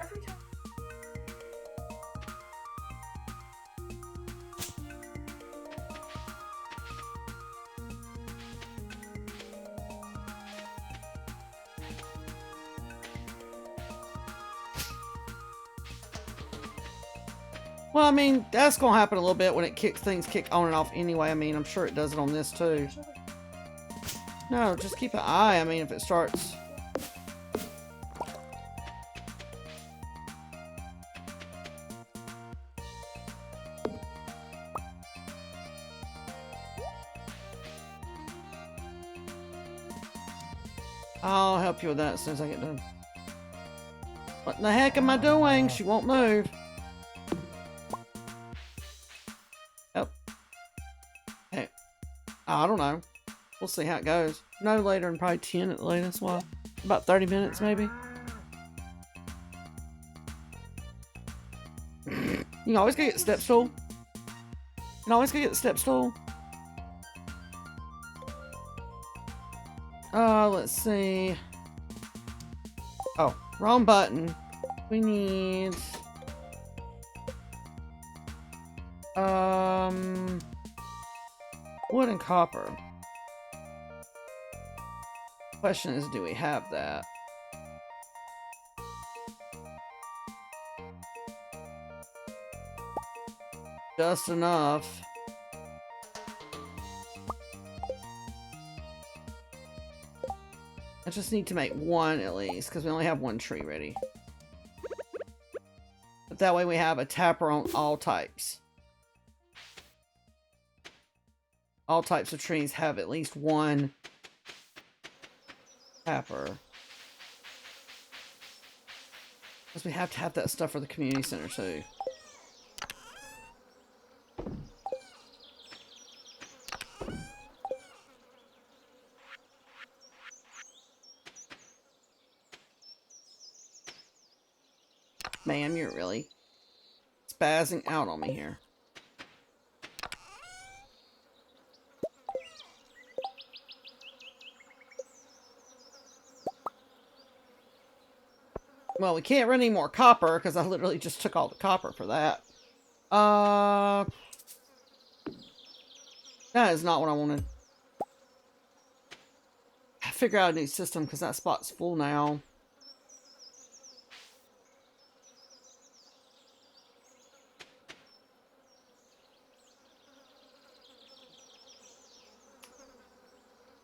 Every time. Well, I mean, that's gonna happen a little bit when it things kick on and off anyway. I mean, I'm sure it does it on this too. No, just keep an eye. I mean, if it starts... I'll help you with that as soon as I get done. What the heck am I doing? She won't move. Yep. Hey, I don't know. We'll see how it goes. No later than probably 10 at the latest. Well, about 30 minutes maybe. You can always go get the step stool. You can always go get the step stool. Let's see. Oh, wrong button. We need... wood and copper. Question is, do we have that? Just enough. I just need to make one at least, because we only have one tree ready. But that way we have a tapper on all types. All types of trees have at least one tapper. Because we have to have that stuff for the community center too. Man, you're really spazzing out on me here. Well, we can't run any more copper because I literally just took all the copper for that. That is not what I wanted. I figure out a new system because that spot's full now.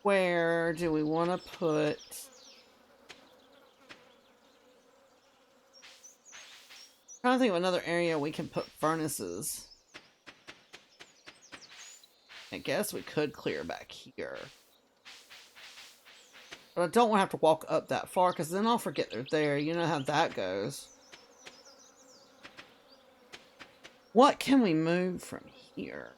Where do we want to put... I'm trying to think of another area we can put furnaces. I guess we could clear back here. But I don't want to have to walk up that far because then I'll forget they're there. You know how that goes. What can we move from here?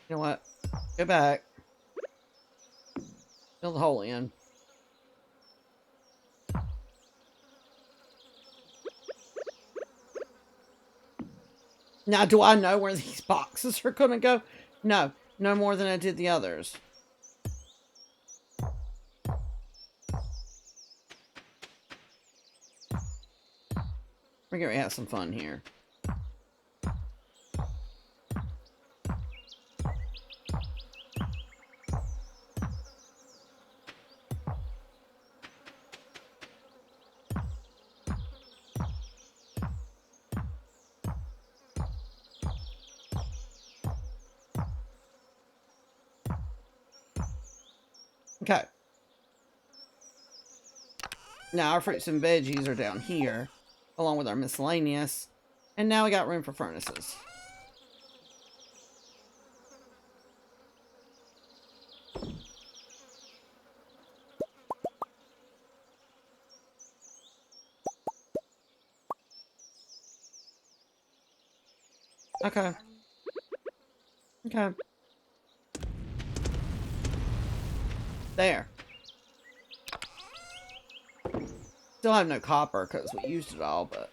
You know what? Go back. Fill the hole in. Now, do I know where these boxes are going to go? No. No more than I did the others. We're going to have some fun here. Okay. Now our fruits and veggies are down here, along with our miscellaneous. And now we got room for furnaces. Okay. Okay. Still have no copper because we used it all, but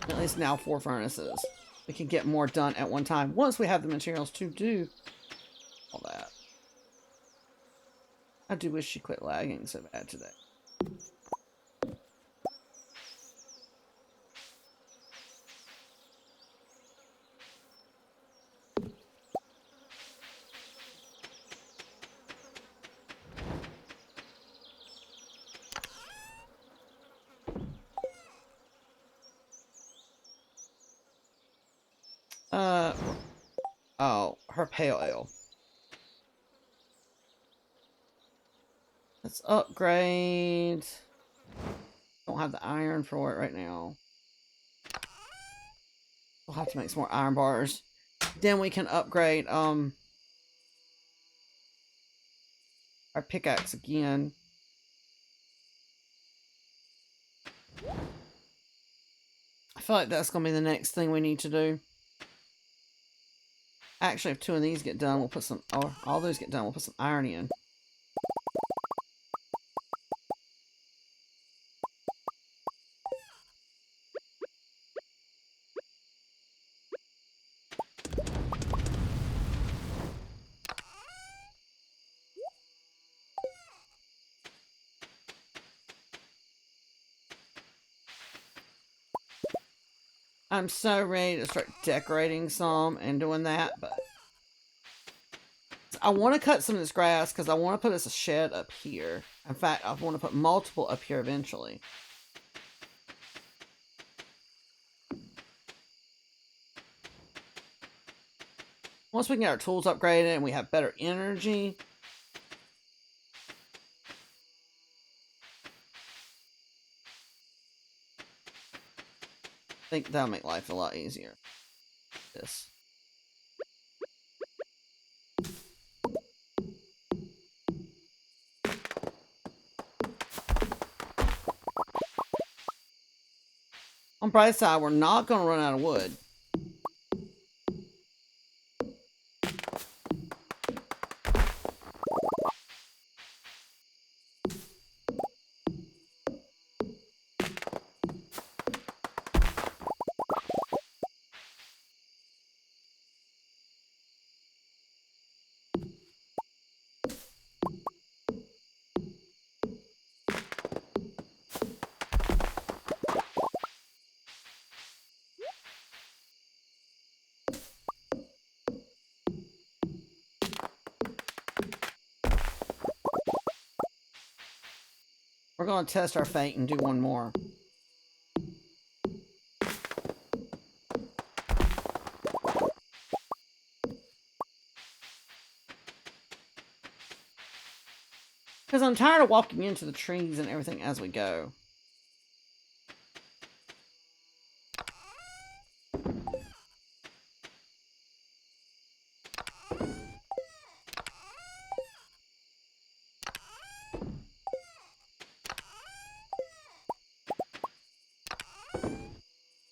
at least now 4 furnaces. We can get more done at one time once we have the materials to do all that. I do wish she quit lagging so bad today. Oh, her pale ale. Let's upgrade. Don't have the iron for it right now. We'll have to make some more iron bars. Then we can upgrade our pickaxe again. I feel like that's gonna be the next thing we need to do. Actually, if 2 of these get done, we'll put some, or all those get done, we'll put some iron in. I'm so ready to start decorating some and doing that, but I want to cut some of this grass because I want to put us a shed up here. In fact, I want to put multiple up here eventually. Once we can get our tools upgraded and we have better energy, I think that'll make life a lot easier. This. On the bright side, we're not going to run out of wood. We're going to test our fate and do one more. Because I'm tired of walking into the trees and everything as we go.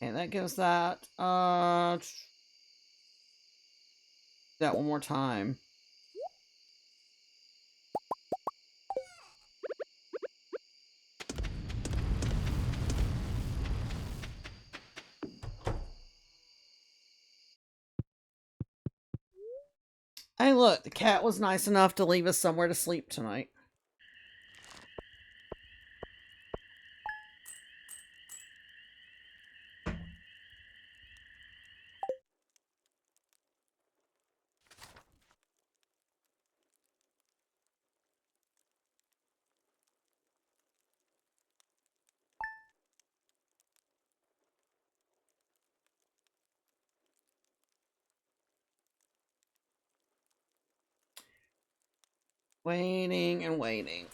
And that gives that, that one more time. Hey, look, the cat was nice enough to leave us somewhere to sleep tonight. Waiting and waiting.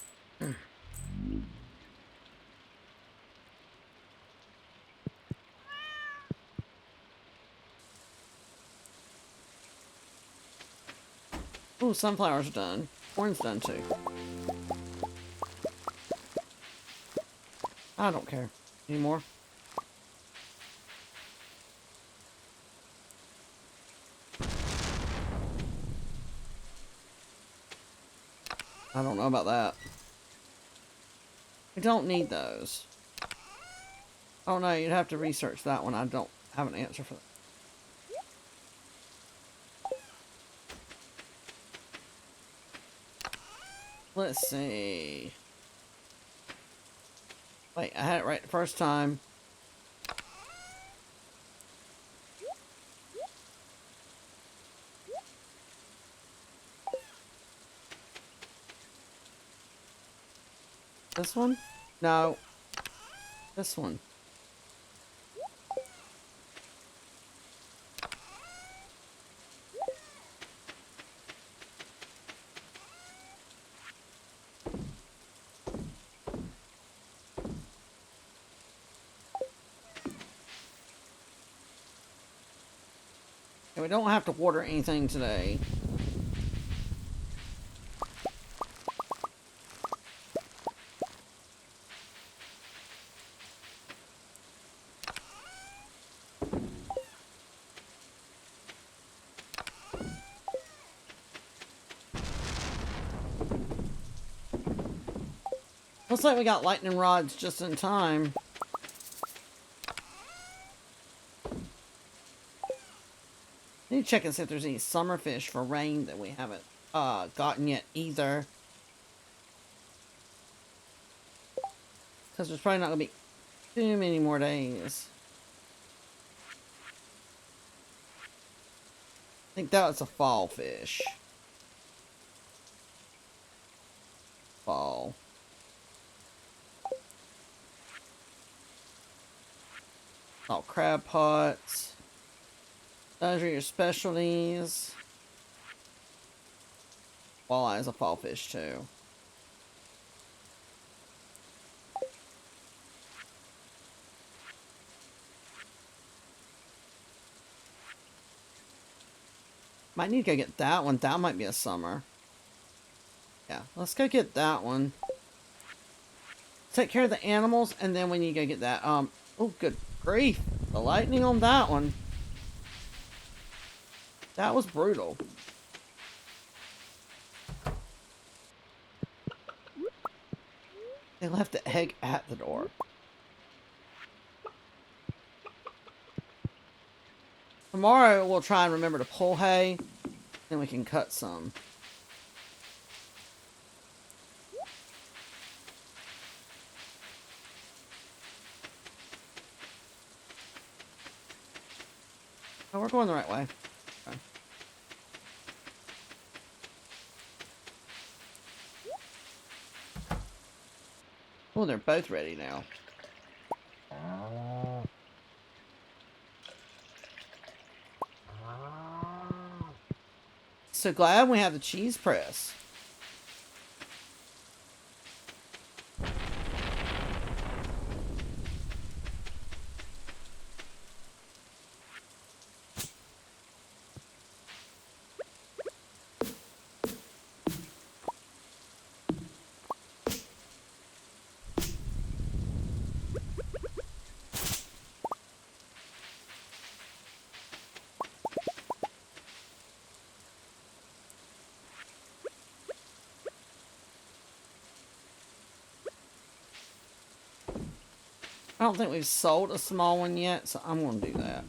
Ooh, sunflowers are done. Corn's done too. I don't care anymore. I don't know about that. We don't need those. Oh no, you'd have to research that one. I don't have an answer for that. Let's see. Wait, I had it right the first time. This one? No. This one. And we don't have to water anything today. Looks like we got lightning rods just in time. Need to check and see if there's any summer fish for rain that we haven't gotten yet either. Because there's probably not going to be too many more days. I think that was a fall fish. Fall. Oh, crab pots. Those are your specialties. Walleye is a fall fish too. Might need to go get that one. That might be a summer. Yeah, let's go get that one. Take care of the animals, and then we need to go get that. Oh, good grief. The lightning on that one. That was brutal. They left the egg at the door. Tomorrow, we'll try and remember to pull hay. Then we can cut some. Oh, we're going the right way. Okay. Oh, they're both ready now. So glad we have the cheese press. I don't think we've sold a small one yet, so I'm going to do that.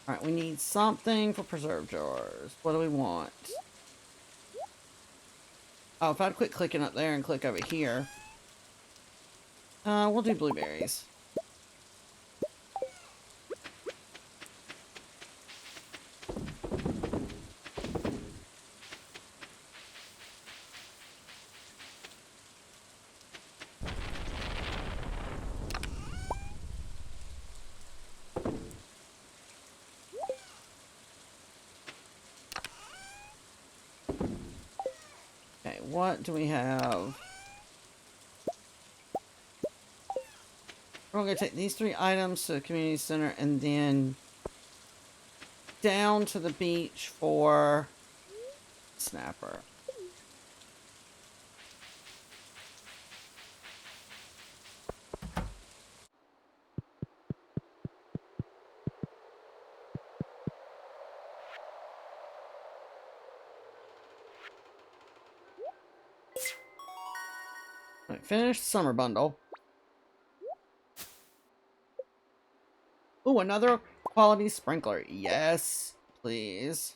Alright, we need something for preserve jars. What do we want? Oh, if I'd quit clicking up there and click over here. We'll do blueberries. Okay, what do we have? We're going to take these 3 items to the community center and then down to the beach for snapper. Alright, finish the summer bundle. Ooh, another quality sprinkler. Yes, please.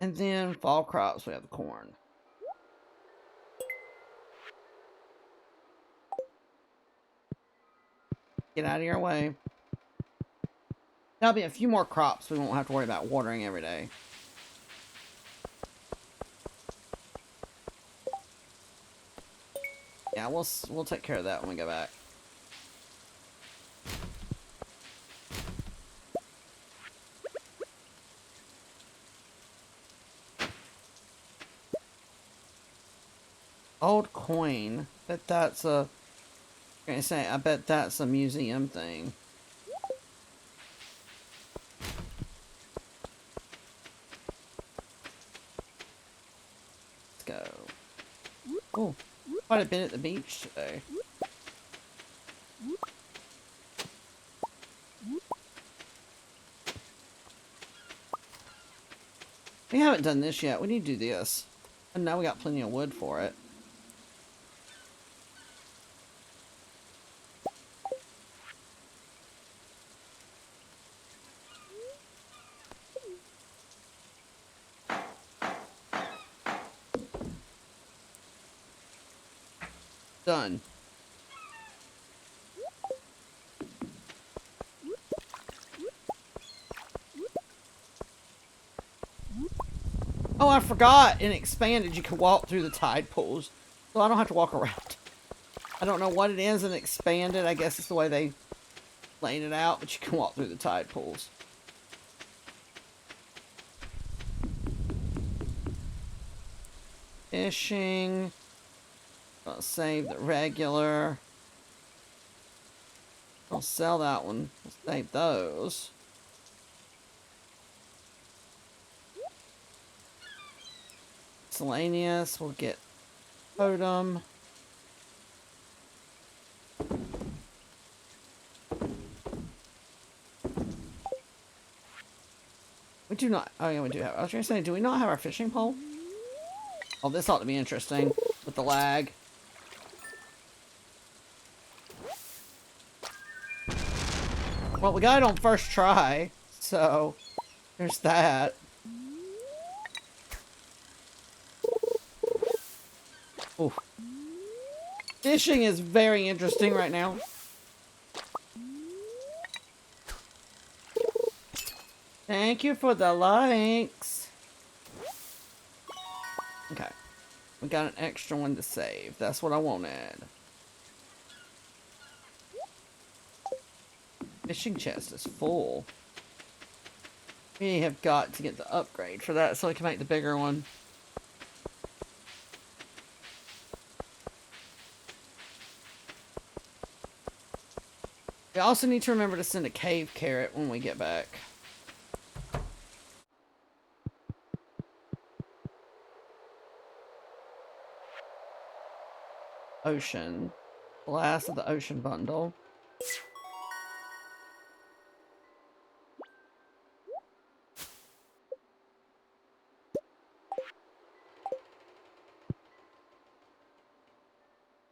And then fall crops, we have the corn. Get out of your way. That'll be a few more crops. We won't have to worry about watering every day. Yeah, we'll take care of that when we go back. Old coin. Bet that's a... I'm gonna say, I bet that's a museum thing. Let's go. Oh, quite a bit at the beach today. We haven't done this yet. We need to do this. And now we got plenty of wood for it. Done. Oh, I forgot. In Expanded, you can walk through the tide pools. So I don't have to walk around. I don't know what it is in Expanded. I guess it's the way they laid it out, but you can walk through the tide pools. Fishing. I'll save the regular. I'll sell that one. I'll save those. Miscellaneous. We'll get totem. We do not. Oh, yeah, we do have. I was going to say, do we not have our fishing pole? Oh, this ought to be interesting with the lag. Well, we got it on first try, so there's that. Ooh. Fishing is very interesting right now. Thank you for the likes. Okay. We got an extra one to save. That's what I wanted. Fishing chest is full. We have got to get the upgrade for that so we can make the bigger one. We also need to remember to send a cave carrot when we get back. Ocean. Last of the ocean bundle.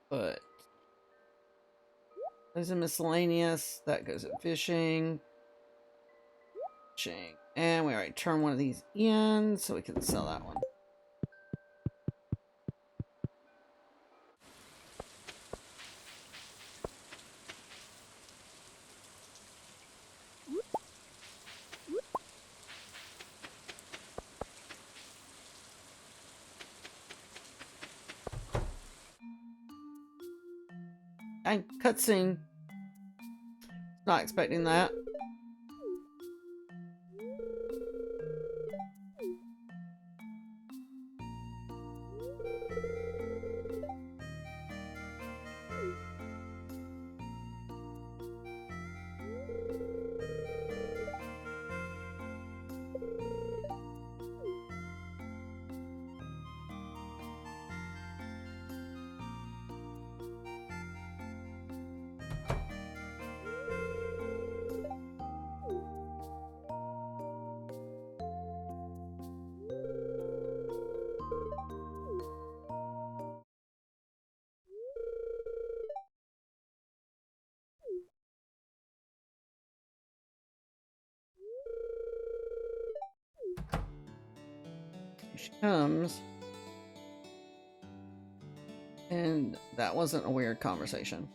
But there's a miscellaneous. That goes in fishing. Fishing. And we already turned one of these in, so we can sell that one. And cutscene. Not expecting that. She comes. And that wasn't a weird conversation.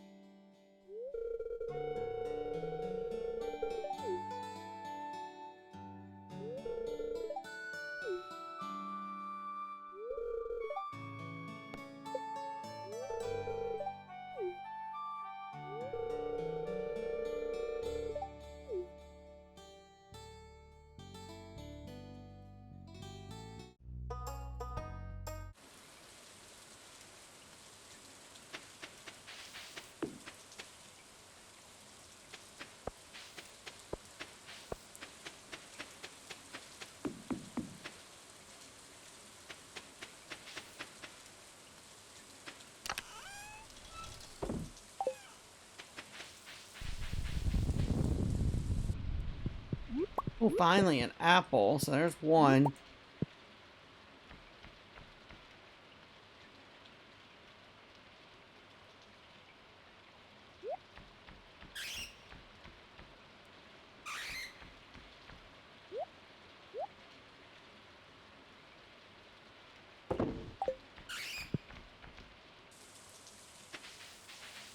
Oh, finally an apple. So there's one.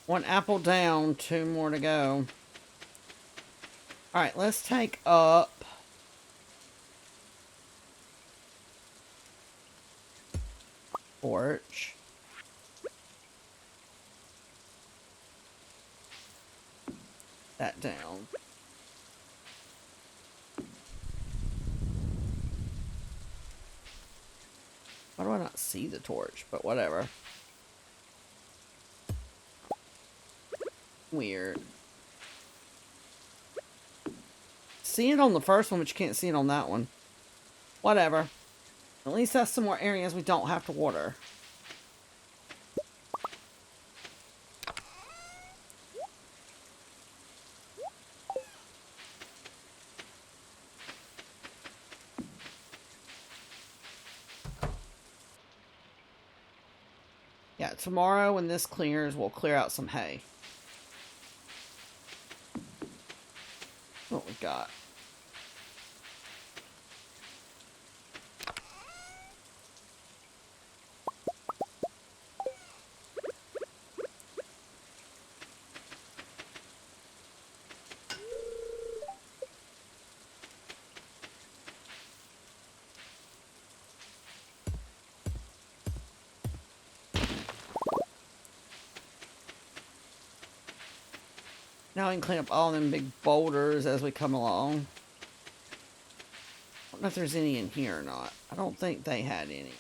One apple down, 2 more to go. Alright, let's take up porch. That down. Why do I not see the torch? But whatever. Weird. See it on the first one, but you can't see it on that one. Whatever. At least that's some more areas we don't have to water. Yeah, tomorrow when this clears, we'll clear out some hay. What we got? Now we can clean up all them big boulders as we come along. I don't know if there's any in here or not. I don't think they had any.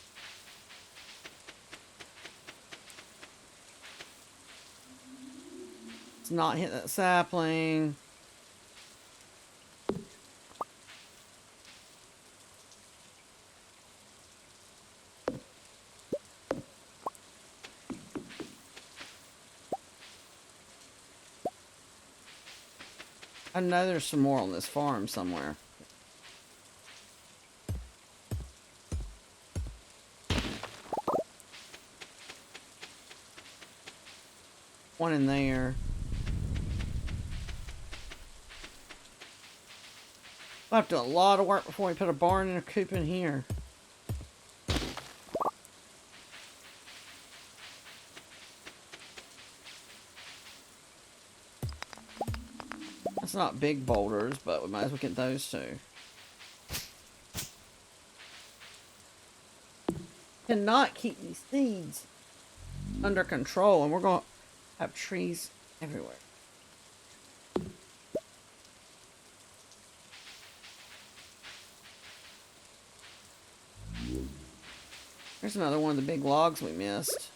Let's not hit that sapling. I know there's some more on this farm somewhere. One in there. We'll have to do a lot of work before we put a barn and a coop in here. That's not big boulders, but we might as well get those too. Cannot keep these seeds under control, and we're going to have trees everywhere. There's another one of the big logs we missed.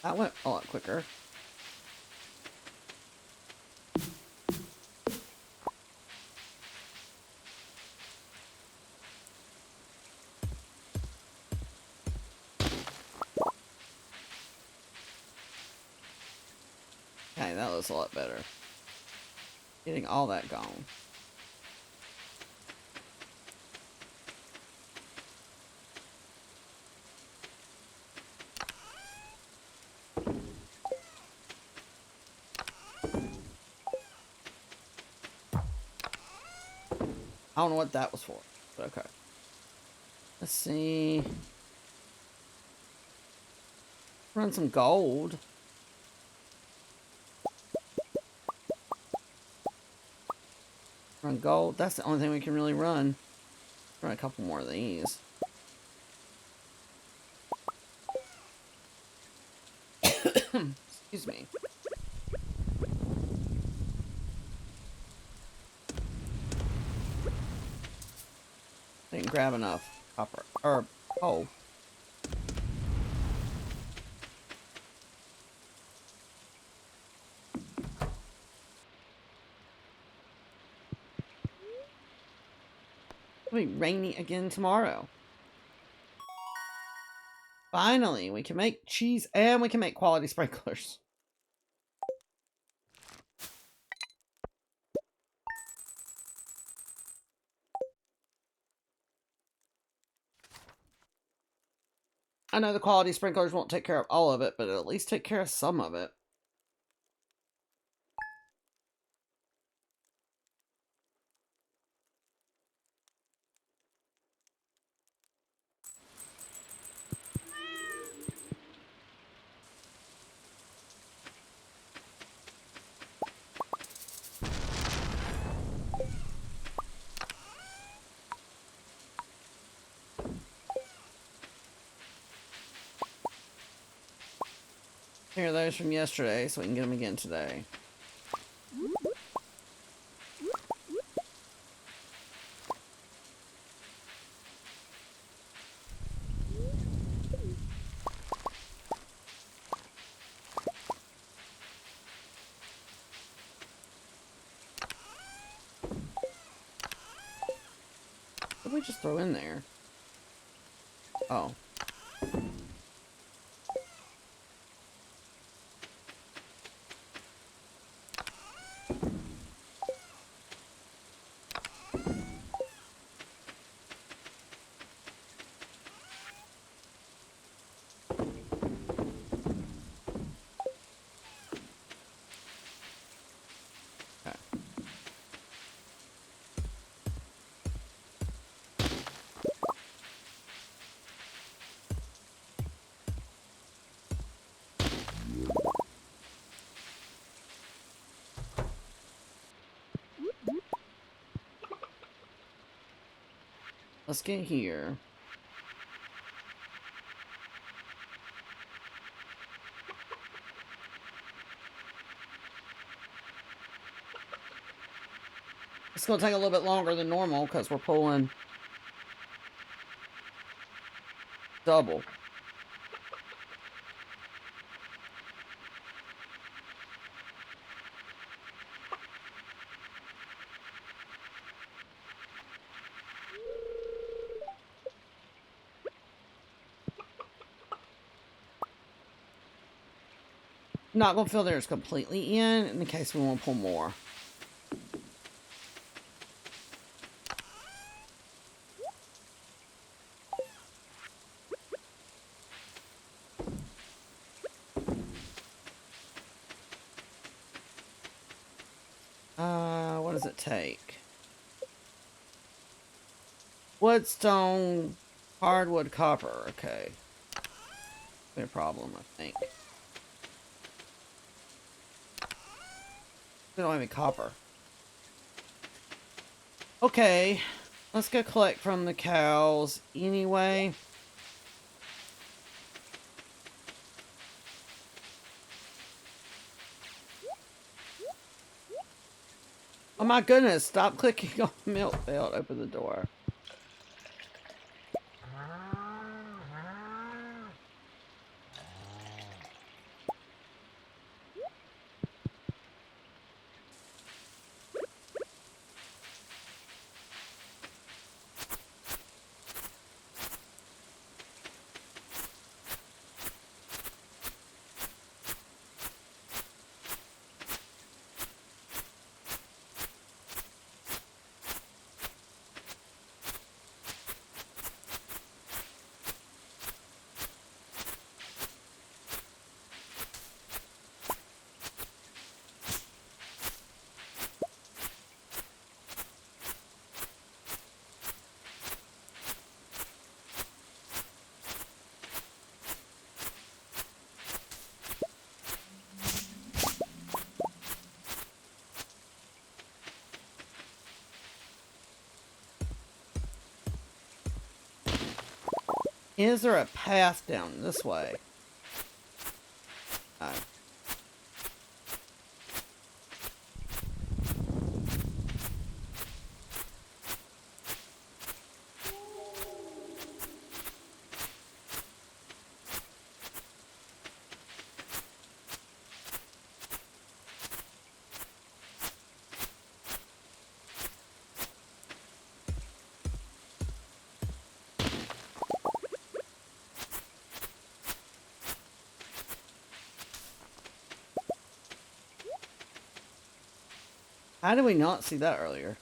That went a lot quicker. Okay, that looks a lot better. Getting all that gone. I don't know what that was for, but okay. Let's see. Run some gold. Run gold. That's the only thing we can really run. Run a couple more of these. Excuse me. Didn't grab enough copper. Or, oh. It'll be rainy again tomorrow. Finally, we can make cheese and we can make quality sprinklers. I know the quality sprinklers won't take care of all of it, but it'll at least take care of some of it. Here are those from yesterday, so we can get them again today. What did we just throw in there? Oh. Okay. Let's get here. It's going to take a little bit longer than normal because we're pulling double. Not going to fill theirs completely in case we want to pull more. What does it take? Woodstone, hardwood, copper. Okay. Be a problem, I think. We don't have any copper. Okay. Let's go collect from the cows anyway. Oh my goodness, stop clicking on the milk belt. Open the door. Is there a path down this way? Oh. How did we not see that earlier?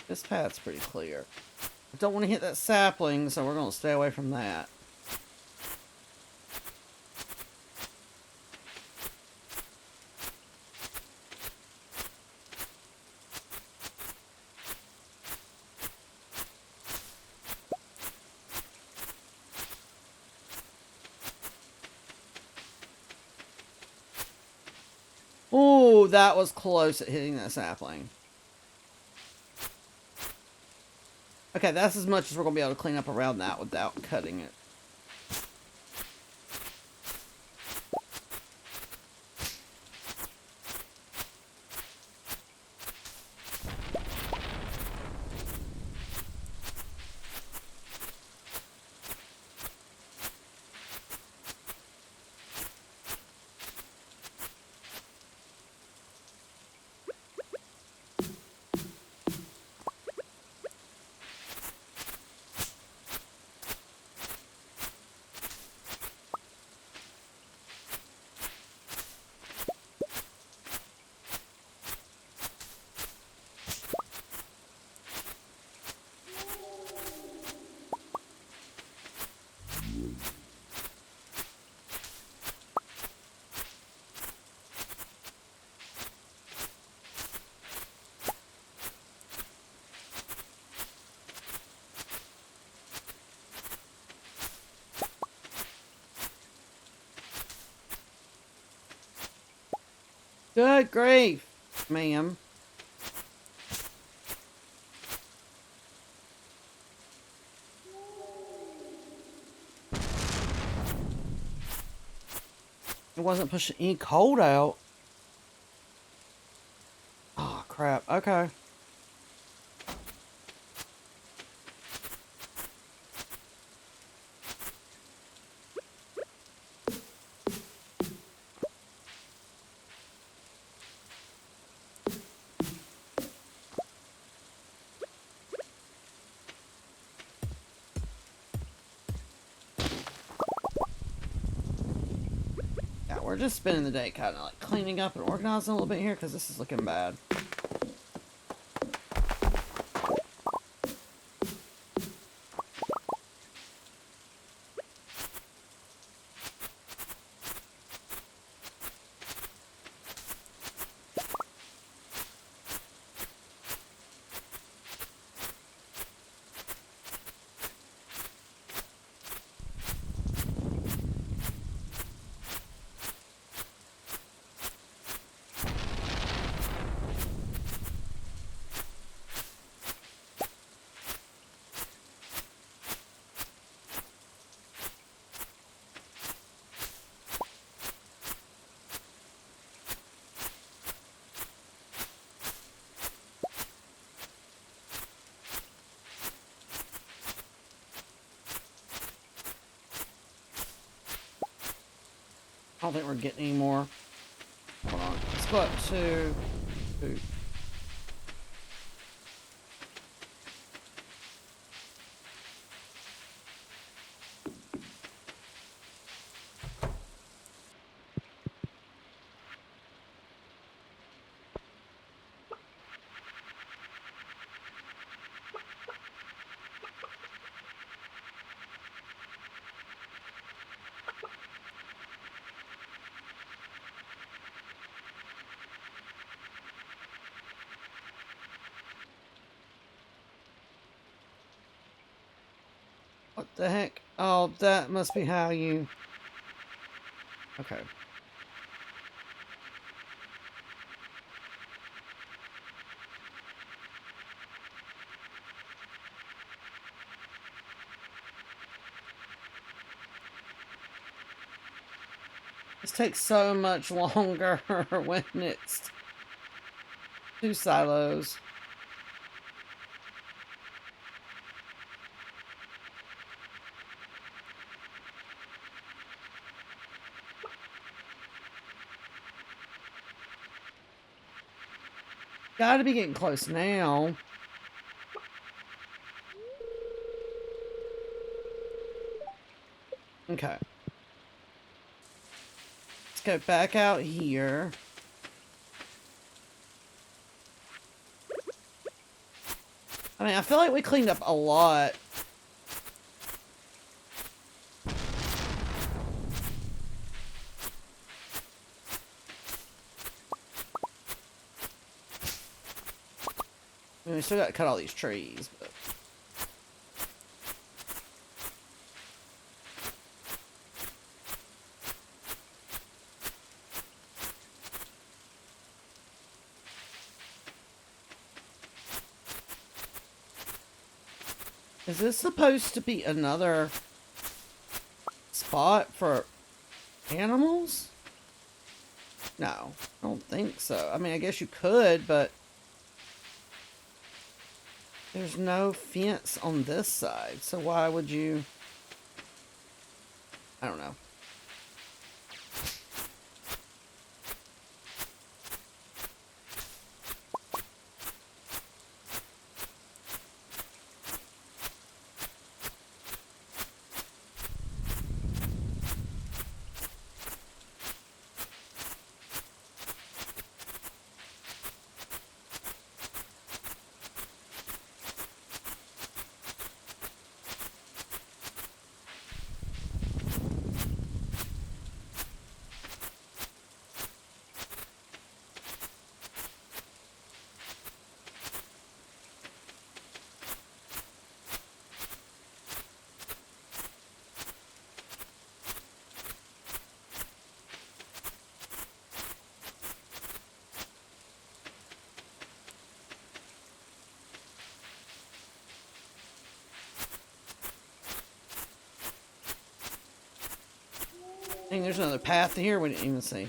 This path's pretty clear. I don't want to hit that sapling, so we're going to stay away from that. Ooh, that was close at hitting that sapling. Okay, that's as much as we're going to be able to clean up around that without cutting it. Good grief, ma'am. It wasn't pushing any cold out. Oh, crap. Okay. Yeah, we're just spending the day kind of like cleaning up and organizing a little bit here because this is looking bad. I don't think we're getting any more. Hold on. Let's go up to food. What the heck? Oh, that must be how you... Okay. This takes so much longer when it's 2 silos. Gotta be getting close now. Okay. Let's go back out here. I mean, I feel like we cleaned up a lot. I mean, we still got to cut all these trees, but... Is this supposed to be another spot for animals? No, I don't think so. I mean, I guess you could, but there's no fence on this side, so why would you... I don't know. I think there's another path here we didn't even see.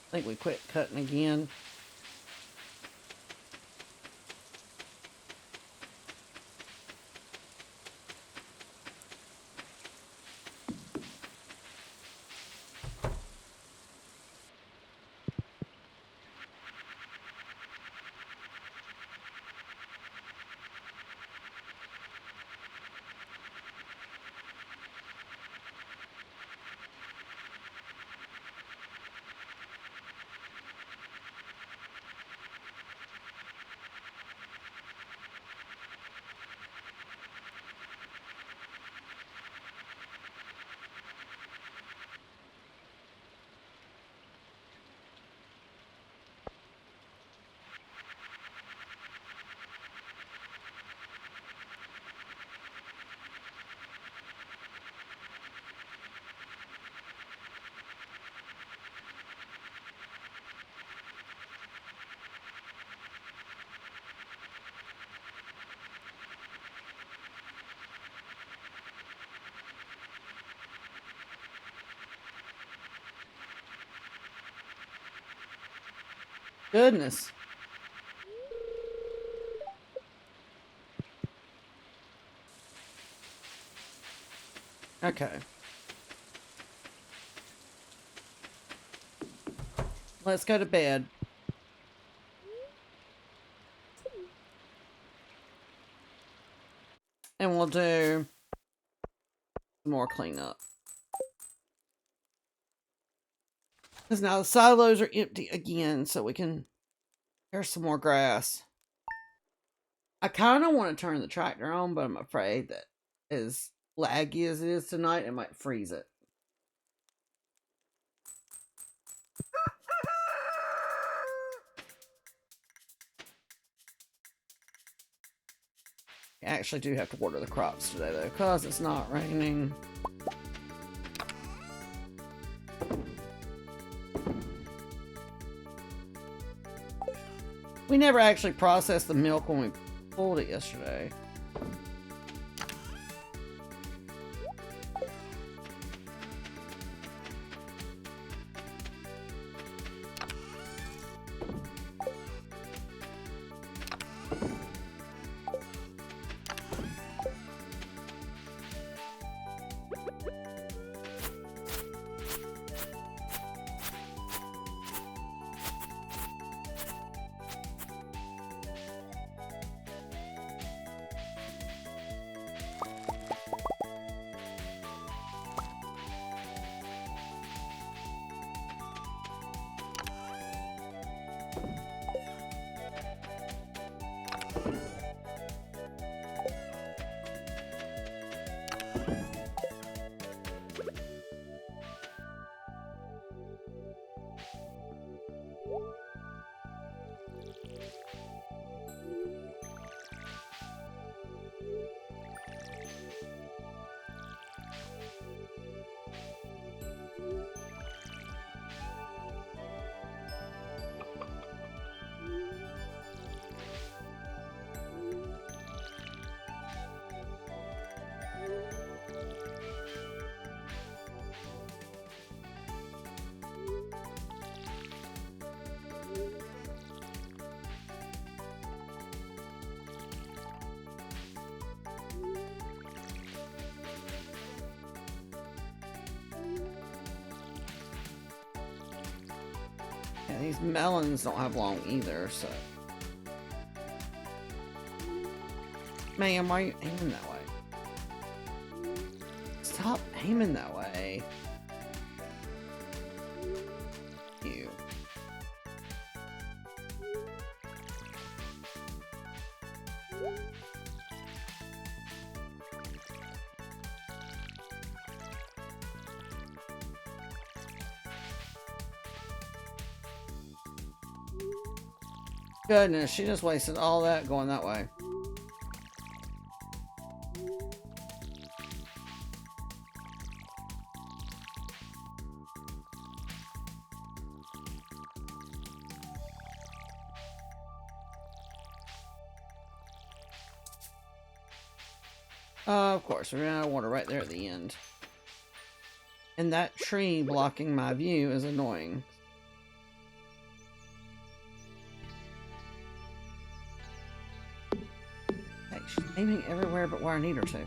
I think we quit cutting again. Goodness. Okay. Let's go to bed. And we'll do more cleanup. Because now the silos are empty again, so we can... Here's some more grass. I kind of want to turn the tractor on, but I'm afraid that as laggy as it is tonight, it might freeze it. I actually do have to water the crops today, though, because it's not raining. We never actually processed the milk when we pulled it yesterday. Yeah, these melons don't have long either, so... Man, why are you aiming that way? Stop aiming that way. You. Goodness, she just wasted all that going that way. Of course, we're out of water right there at the end. And that tree blocking my view is annoying. Hey, she's aiming everywhere but where I need her to.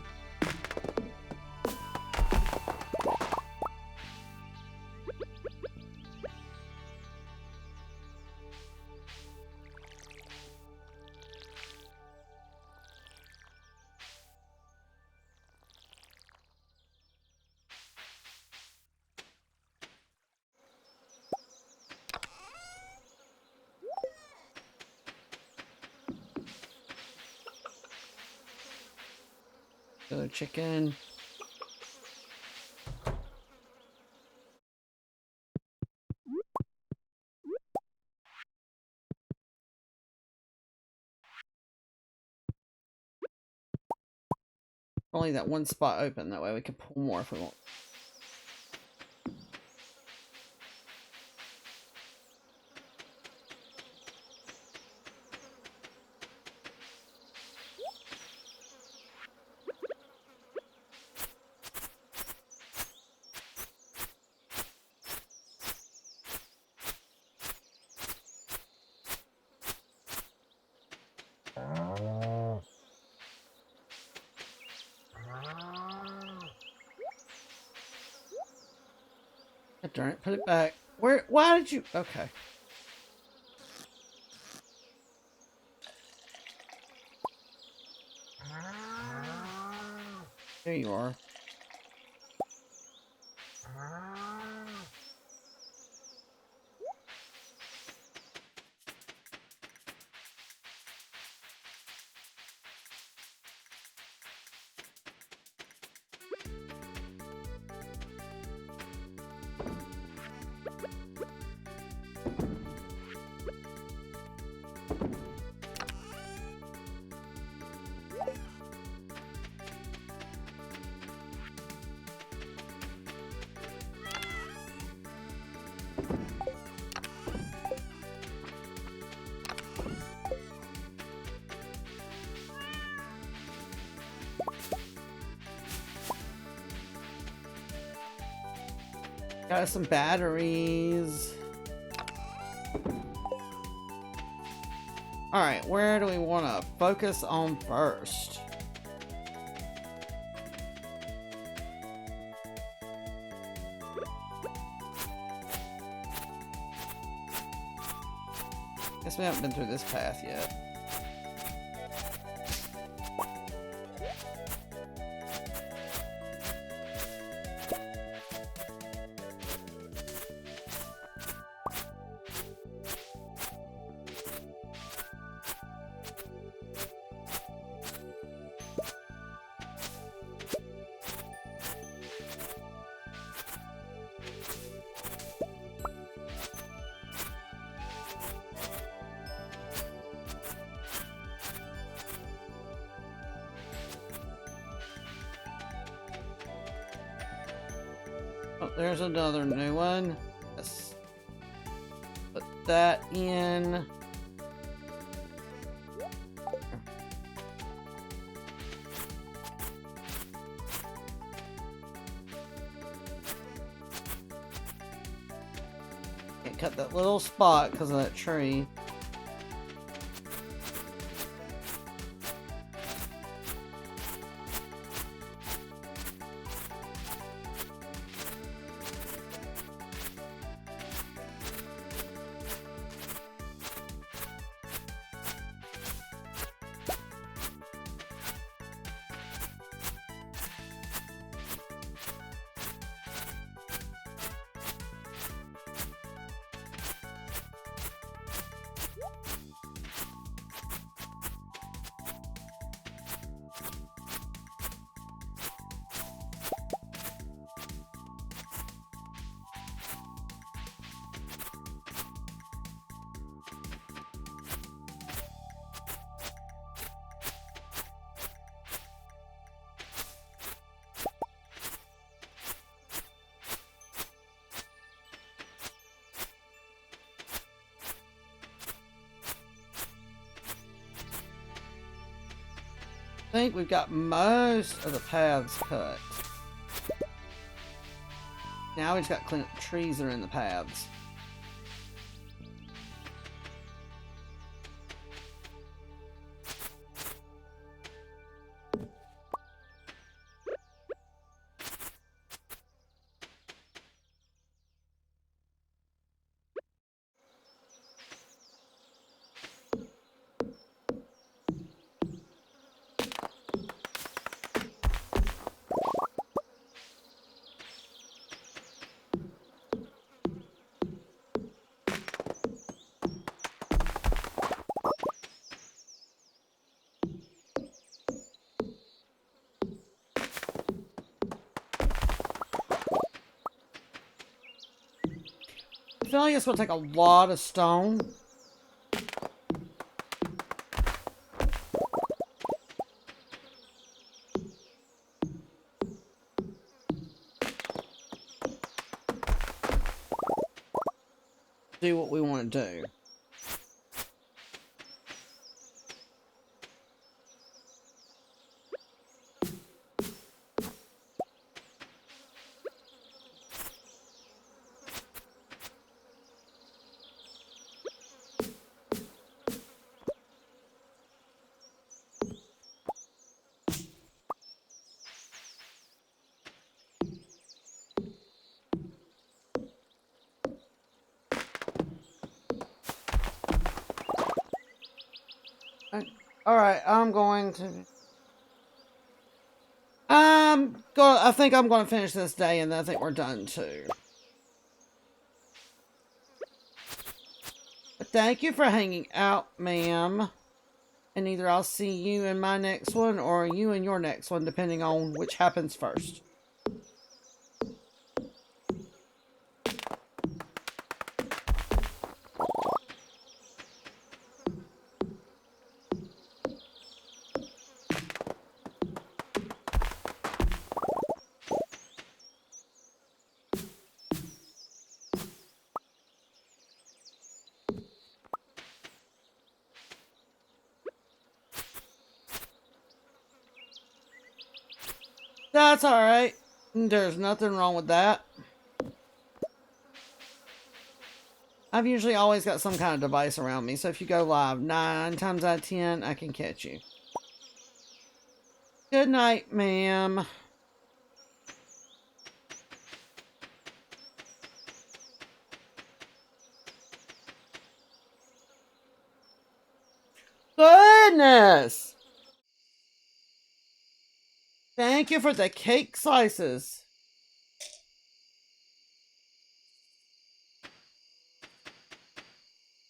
Go chicken. Only that one spot open, that way we can pull more if we want. Darn it, put it back. Where? Why did you? Okay. There you are. Got some batteries. Alright, where do we want to focus on first? Guess we haven't been through this path yet. Oh, there's another new one. Let's put that in. Can't cut that little spot because of that tree. I think we've got most of the paths cut. Now we just got to clean up the trees that are in the paths. I feel like this will take a lot of stone. Do what we want to do. Alright, I'm going to... I think I'm going to finish this day and then I think we're done too. But thank you for hanging out, ma'am. And either I'll see you in my next one or you in your next one, depending on which happens first. That's alright. There's nothing wrong with that. I've usually always got some kind of device around me, so if you go live 9 times out of 10, I can catch you. Good night, ma'am. Goodness! Thank you for the cake slices.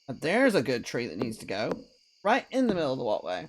There's a good tree that needs to go. Right in the middle of the walkway.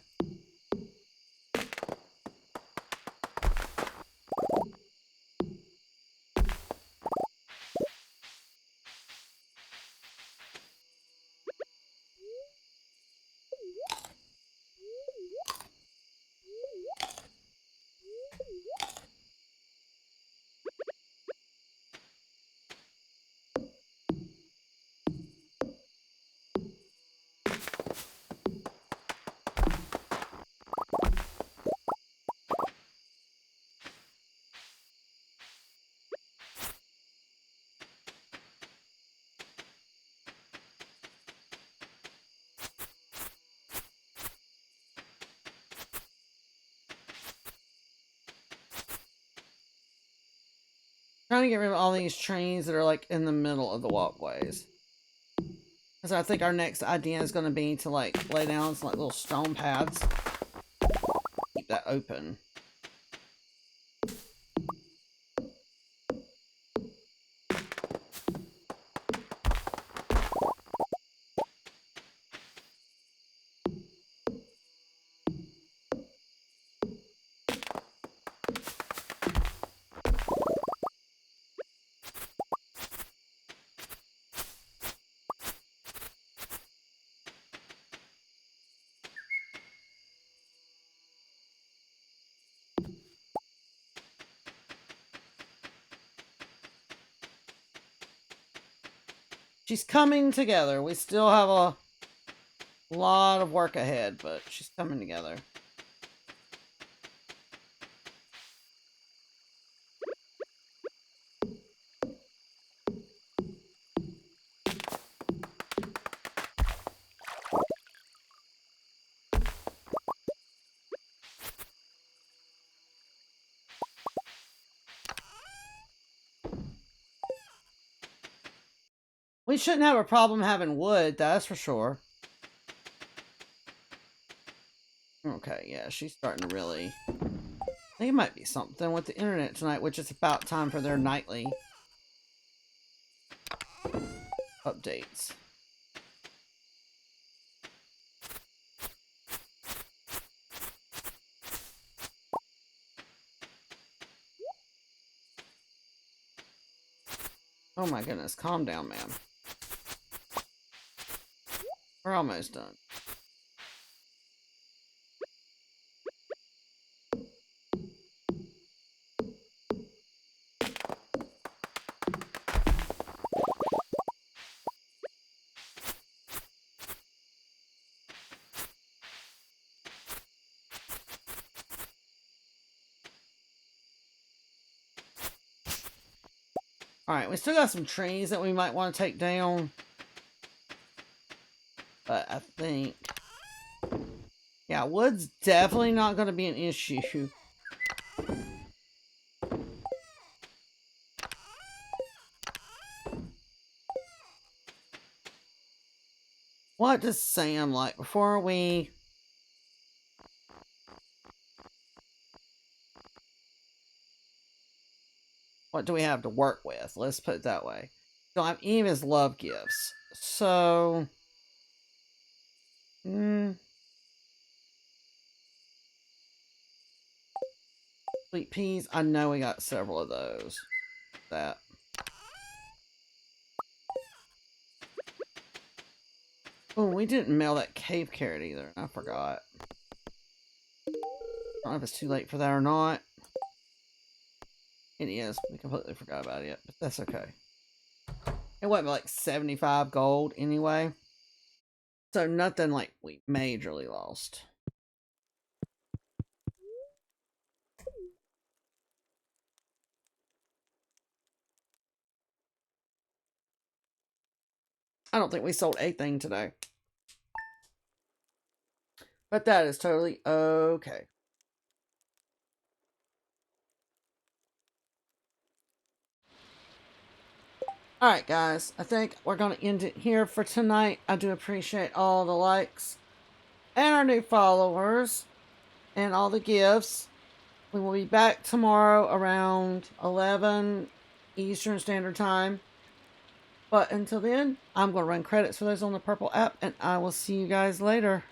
Trying to get rid of all these trees that are like in the middle of the walkways. Because I think our next idea is going to be to like lay down some like little stone pads. Keep that open. She's coming together. We still have a lot of work ahead, but she's coming together. We shouldn't have a problem having wood, that's for sure. Okay, yeah, she's starting to really... I think it might be something with the internet tonight, which is about time for their nightly updates. Oh my goodness, calm down, ma'am. We're almost done. Alright, we still got some trees that we might want to take down. But I think... yeah, wood's definitely not going to be an issue. What does Sam like? Before we what do we have to work with? Let's put it that way. Don't have any of his love gifts. So, sweet peas. I know we got several of those. That. Oh, we didn't mail that cave carrot either. I forgot. I don't know if it's too late for that or not. It is. We completely forgot about it, but that's okay. It wasn't like 75 gold anyway. So nothing like we majorly lost. I don't think we sold anything today. But that is totally okay. Alright, guys. I think we're going to end it here for tonight. I do appreciate all the likes and our new followers and all the gifts. We will be back tomorrow around 11 Eastern Standard Time. But until then, I'm going to run credits for those on the Purple app, and I will see you guys later.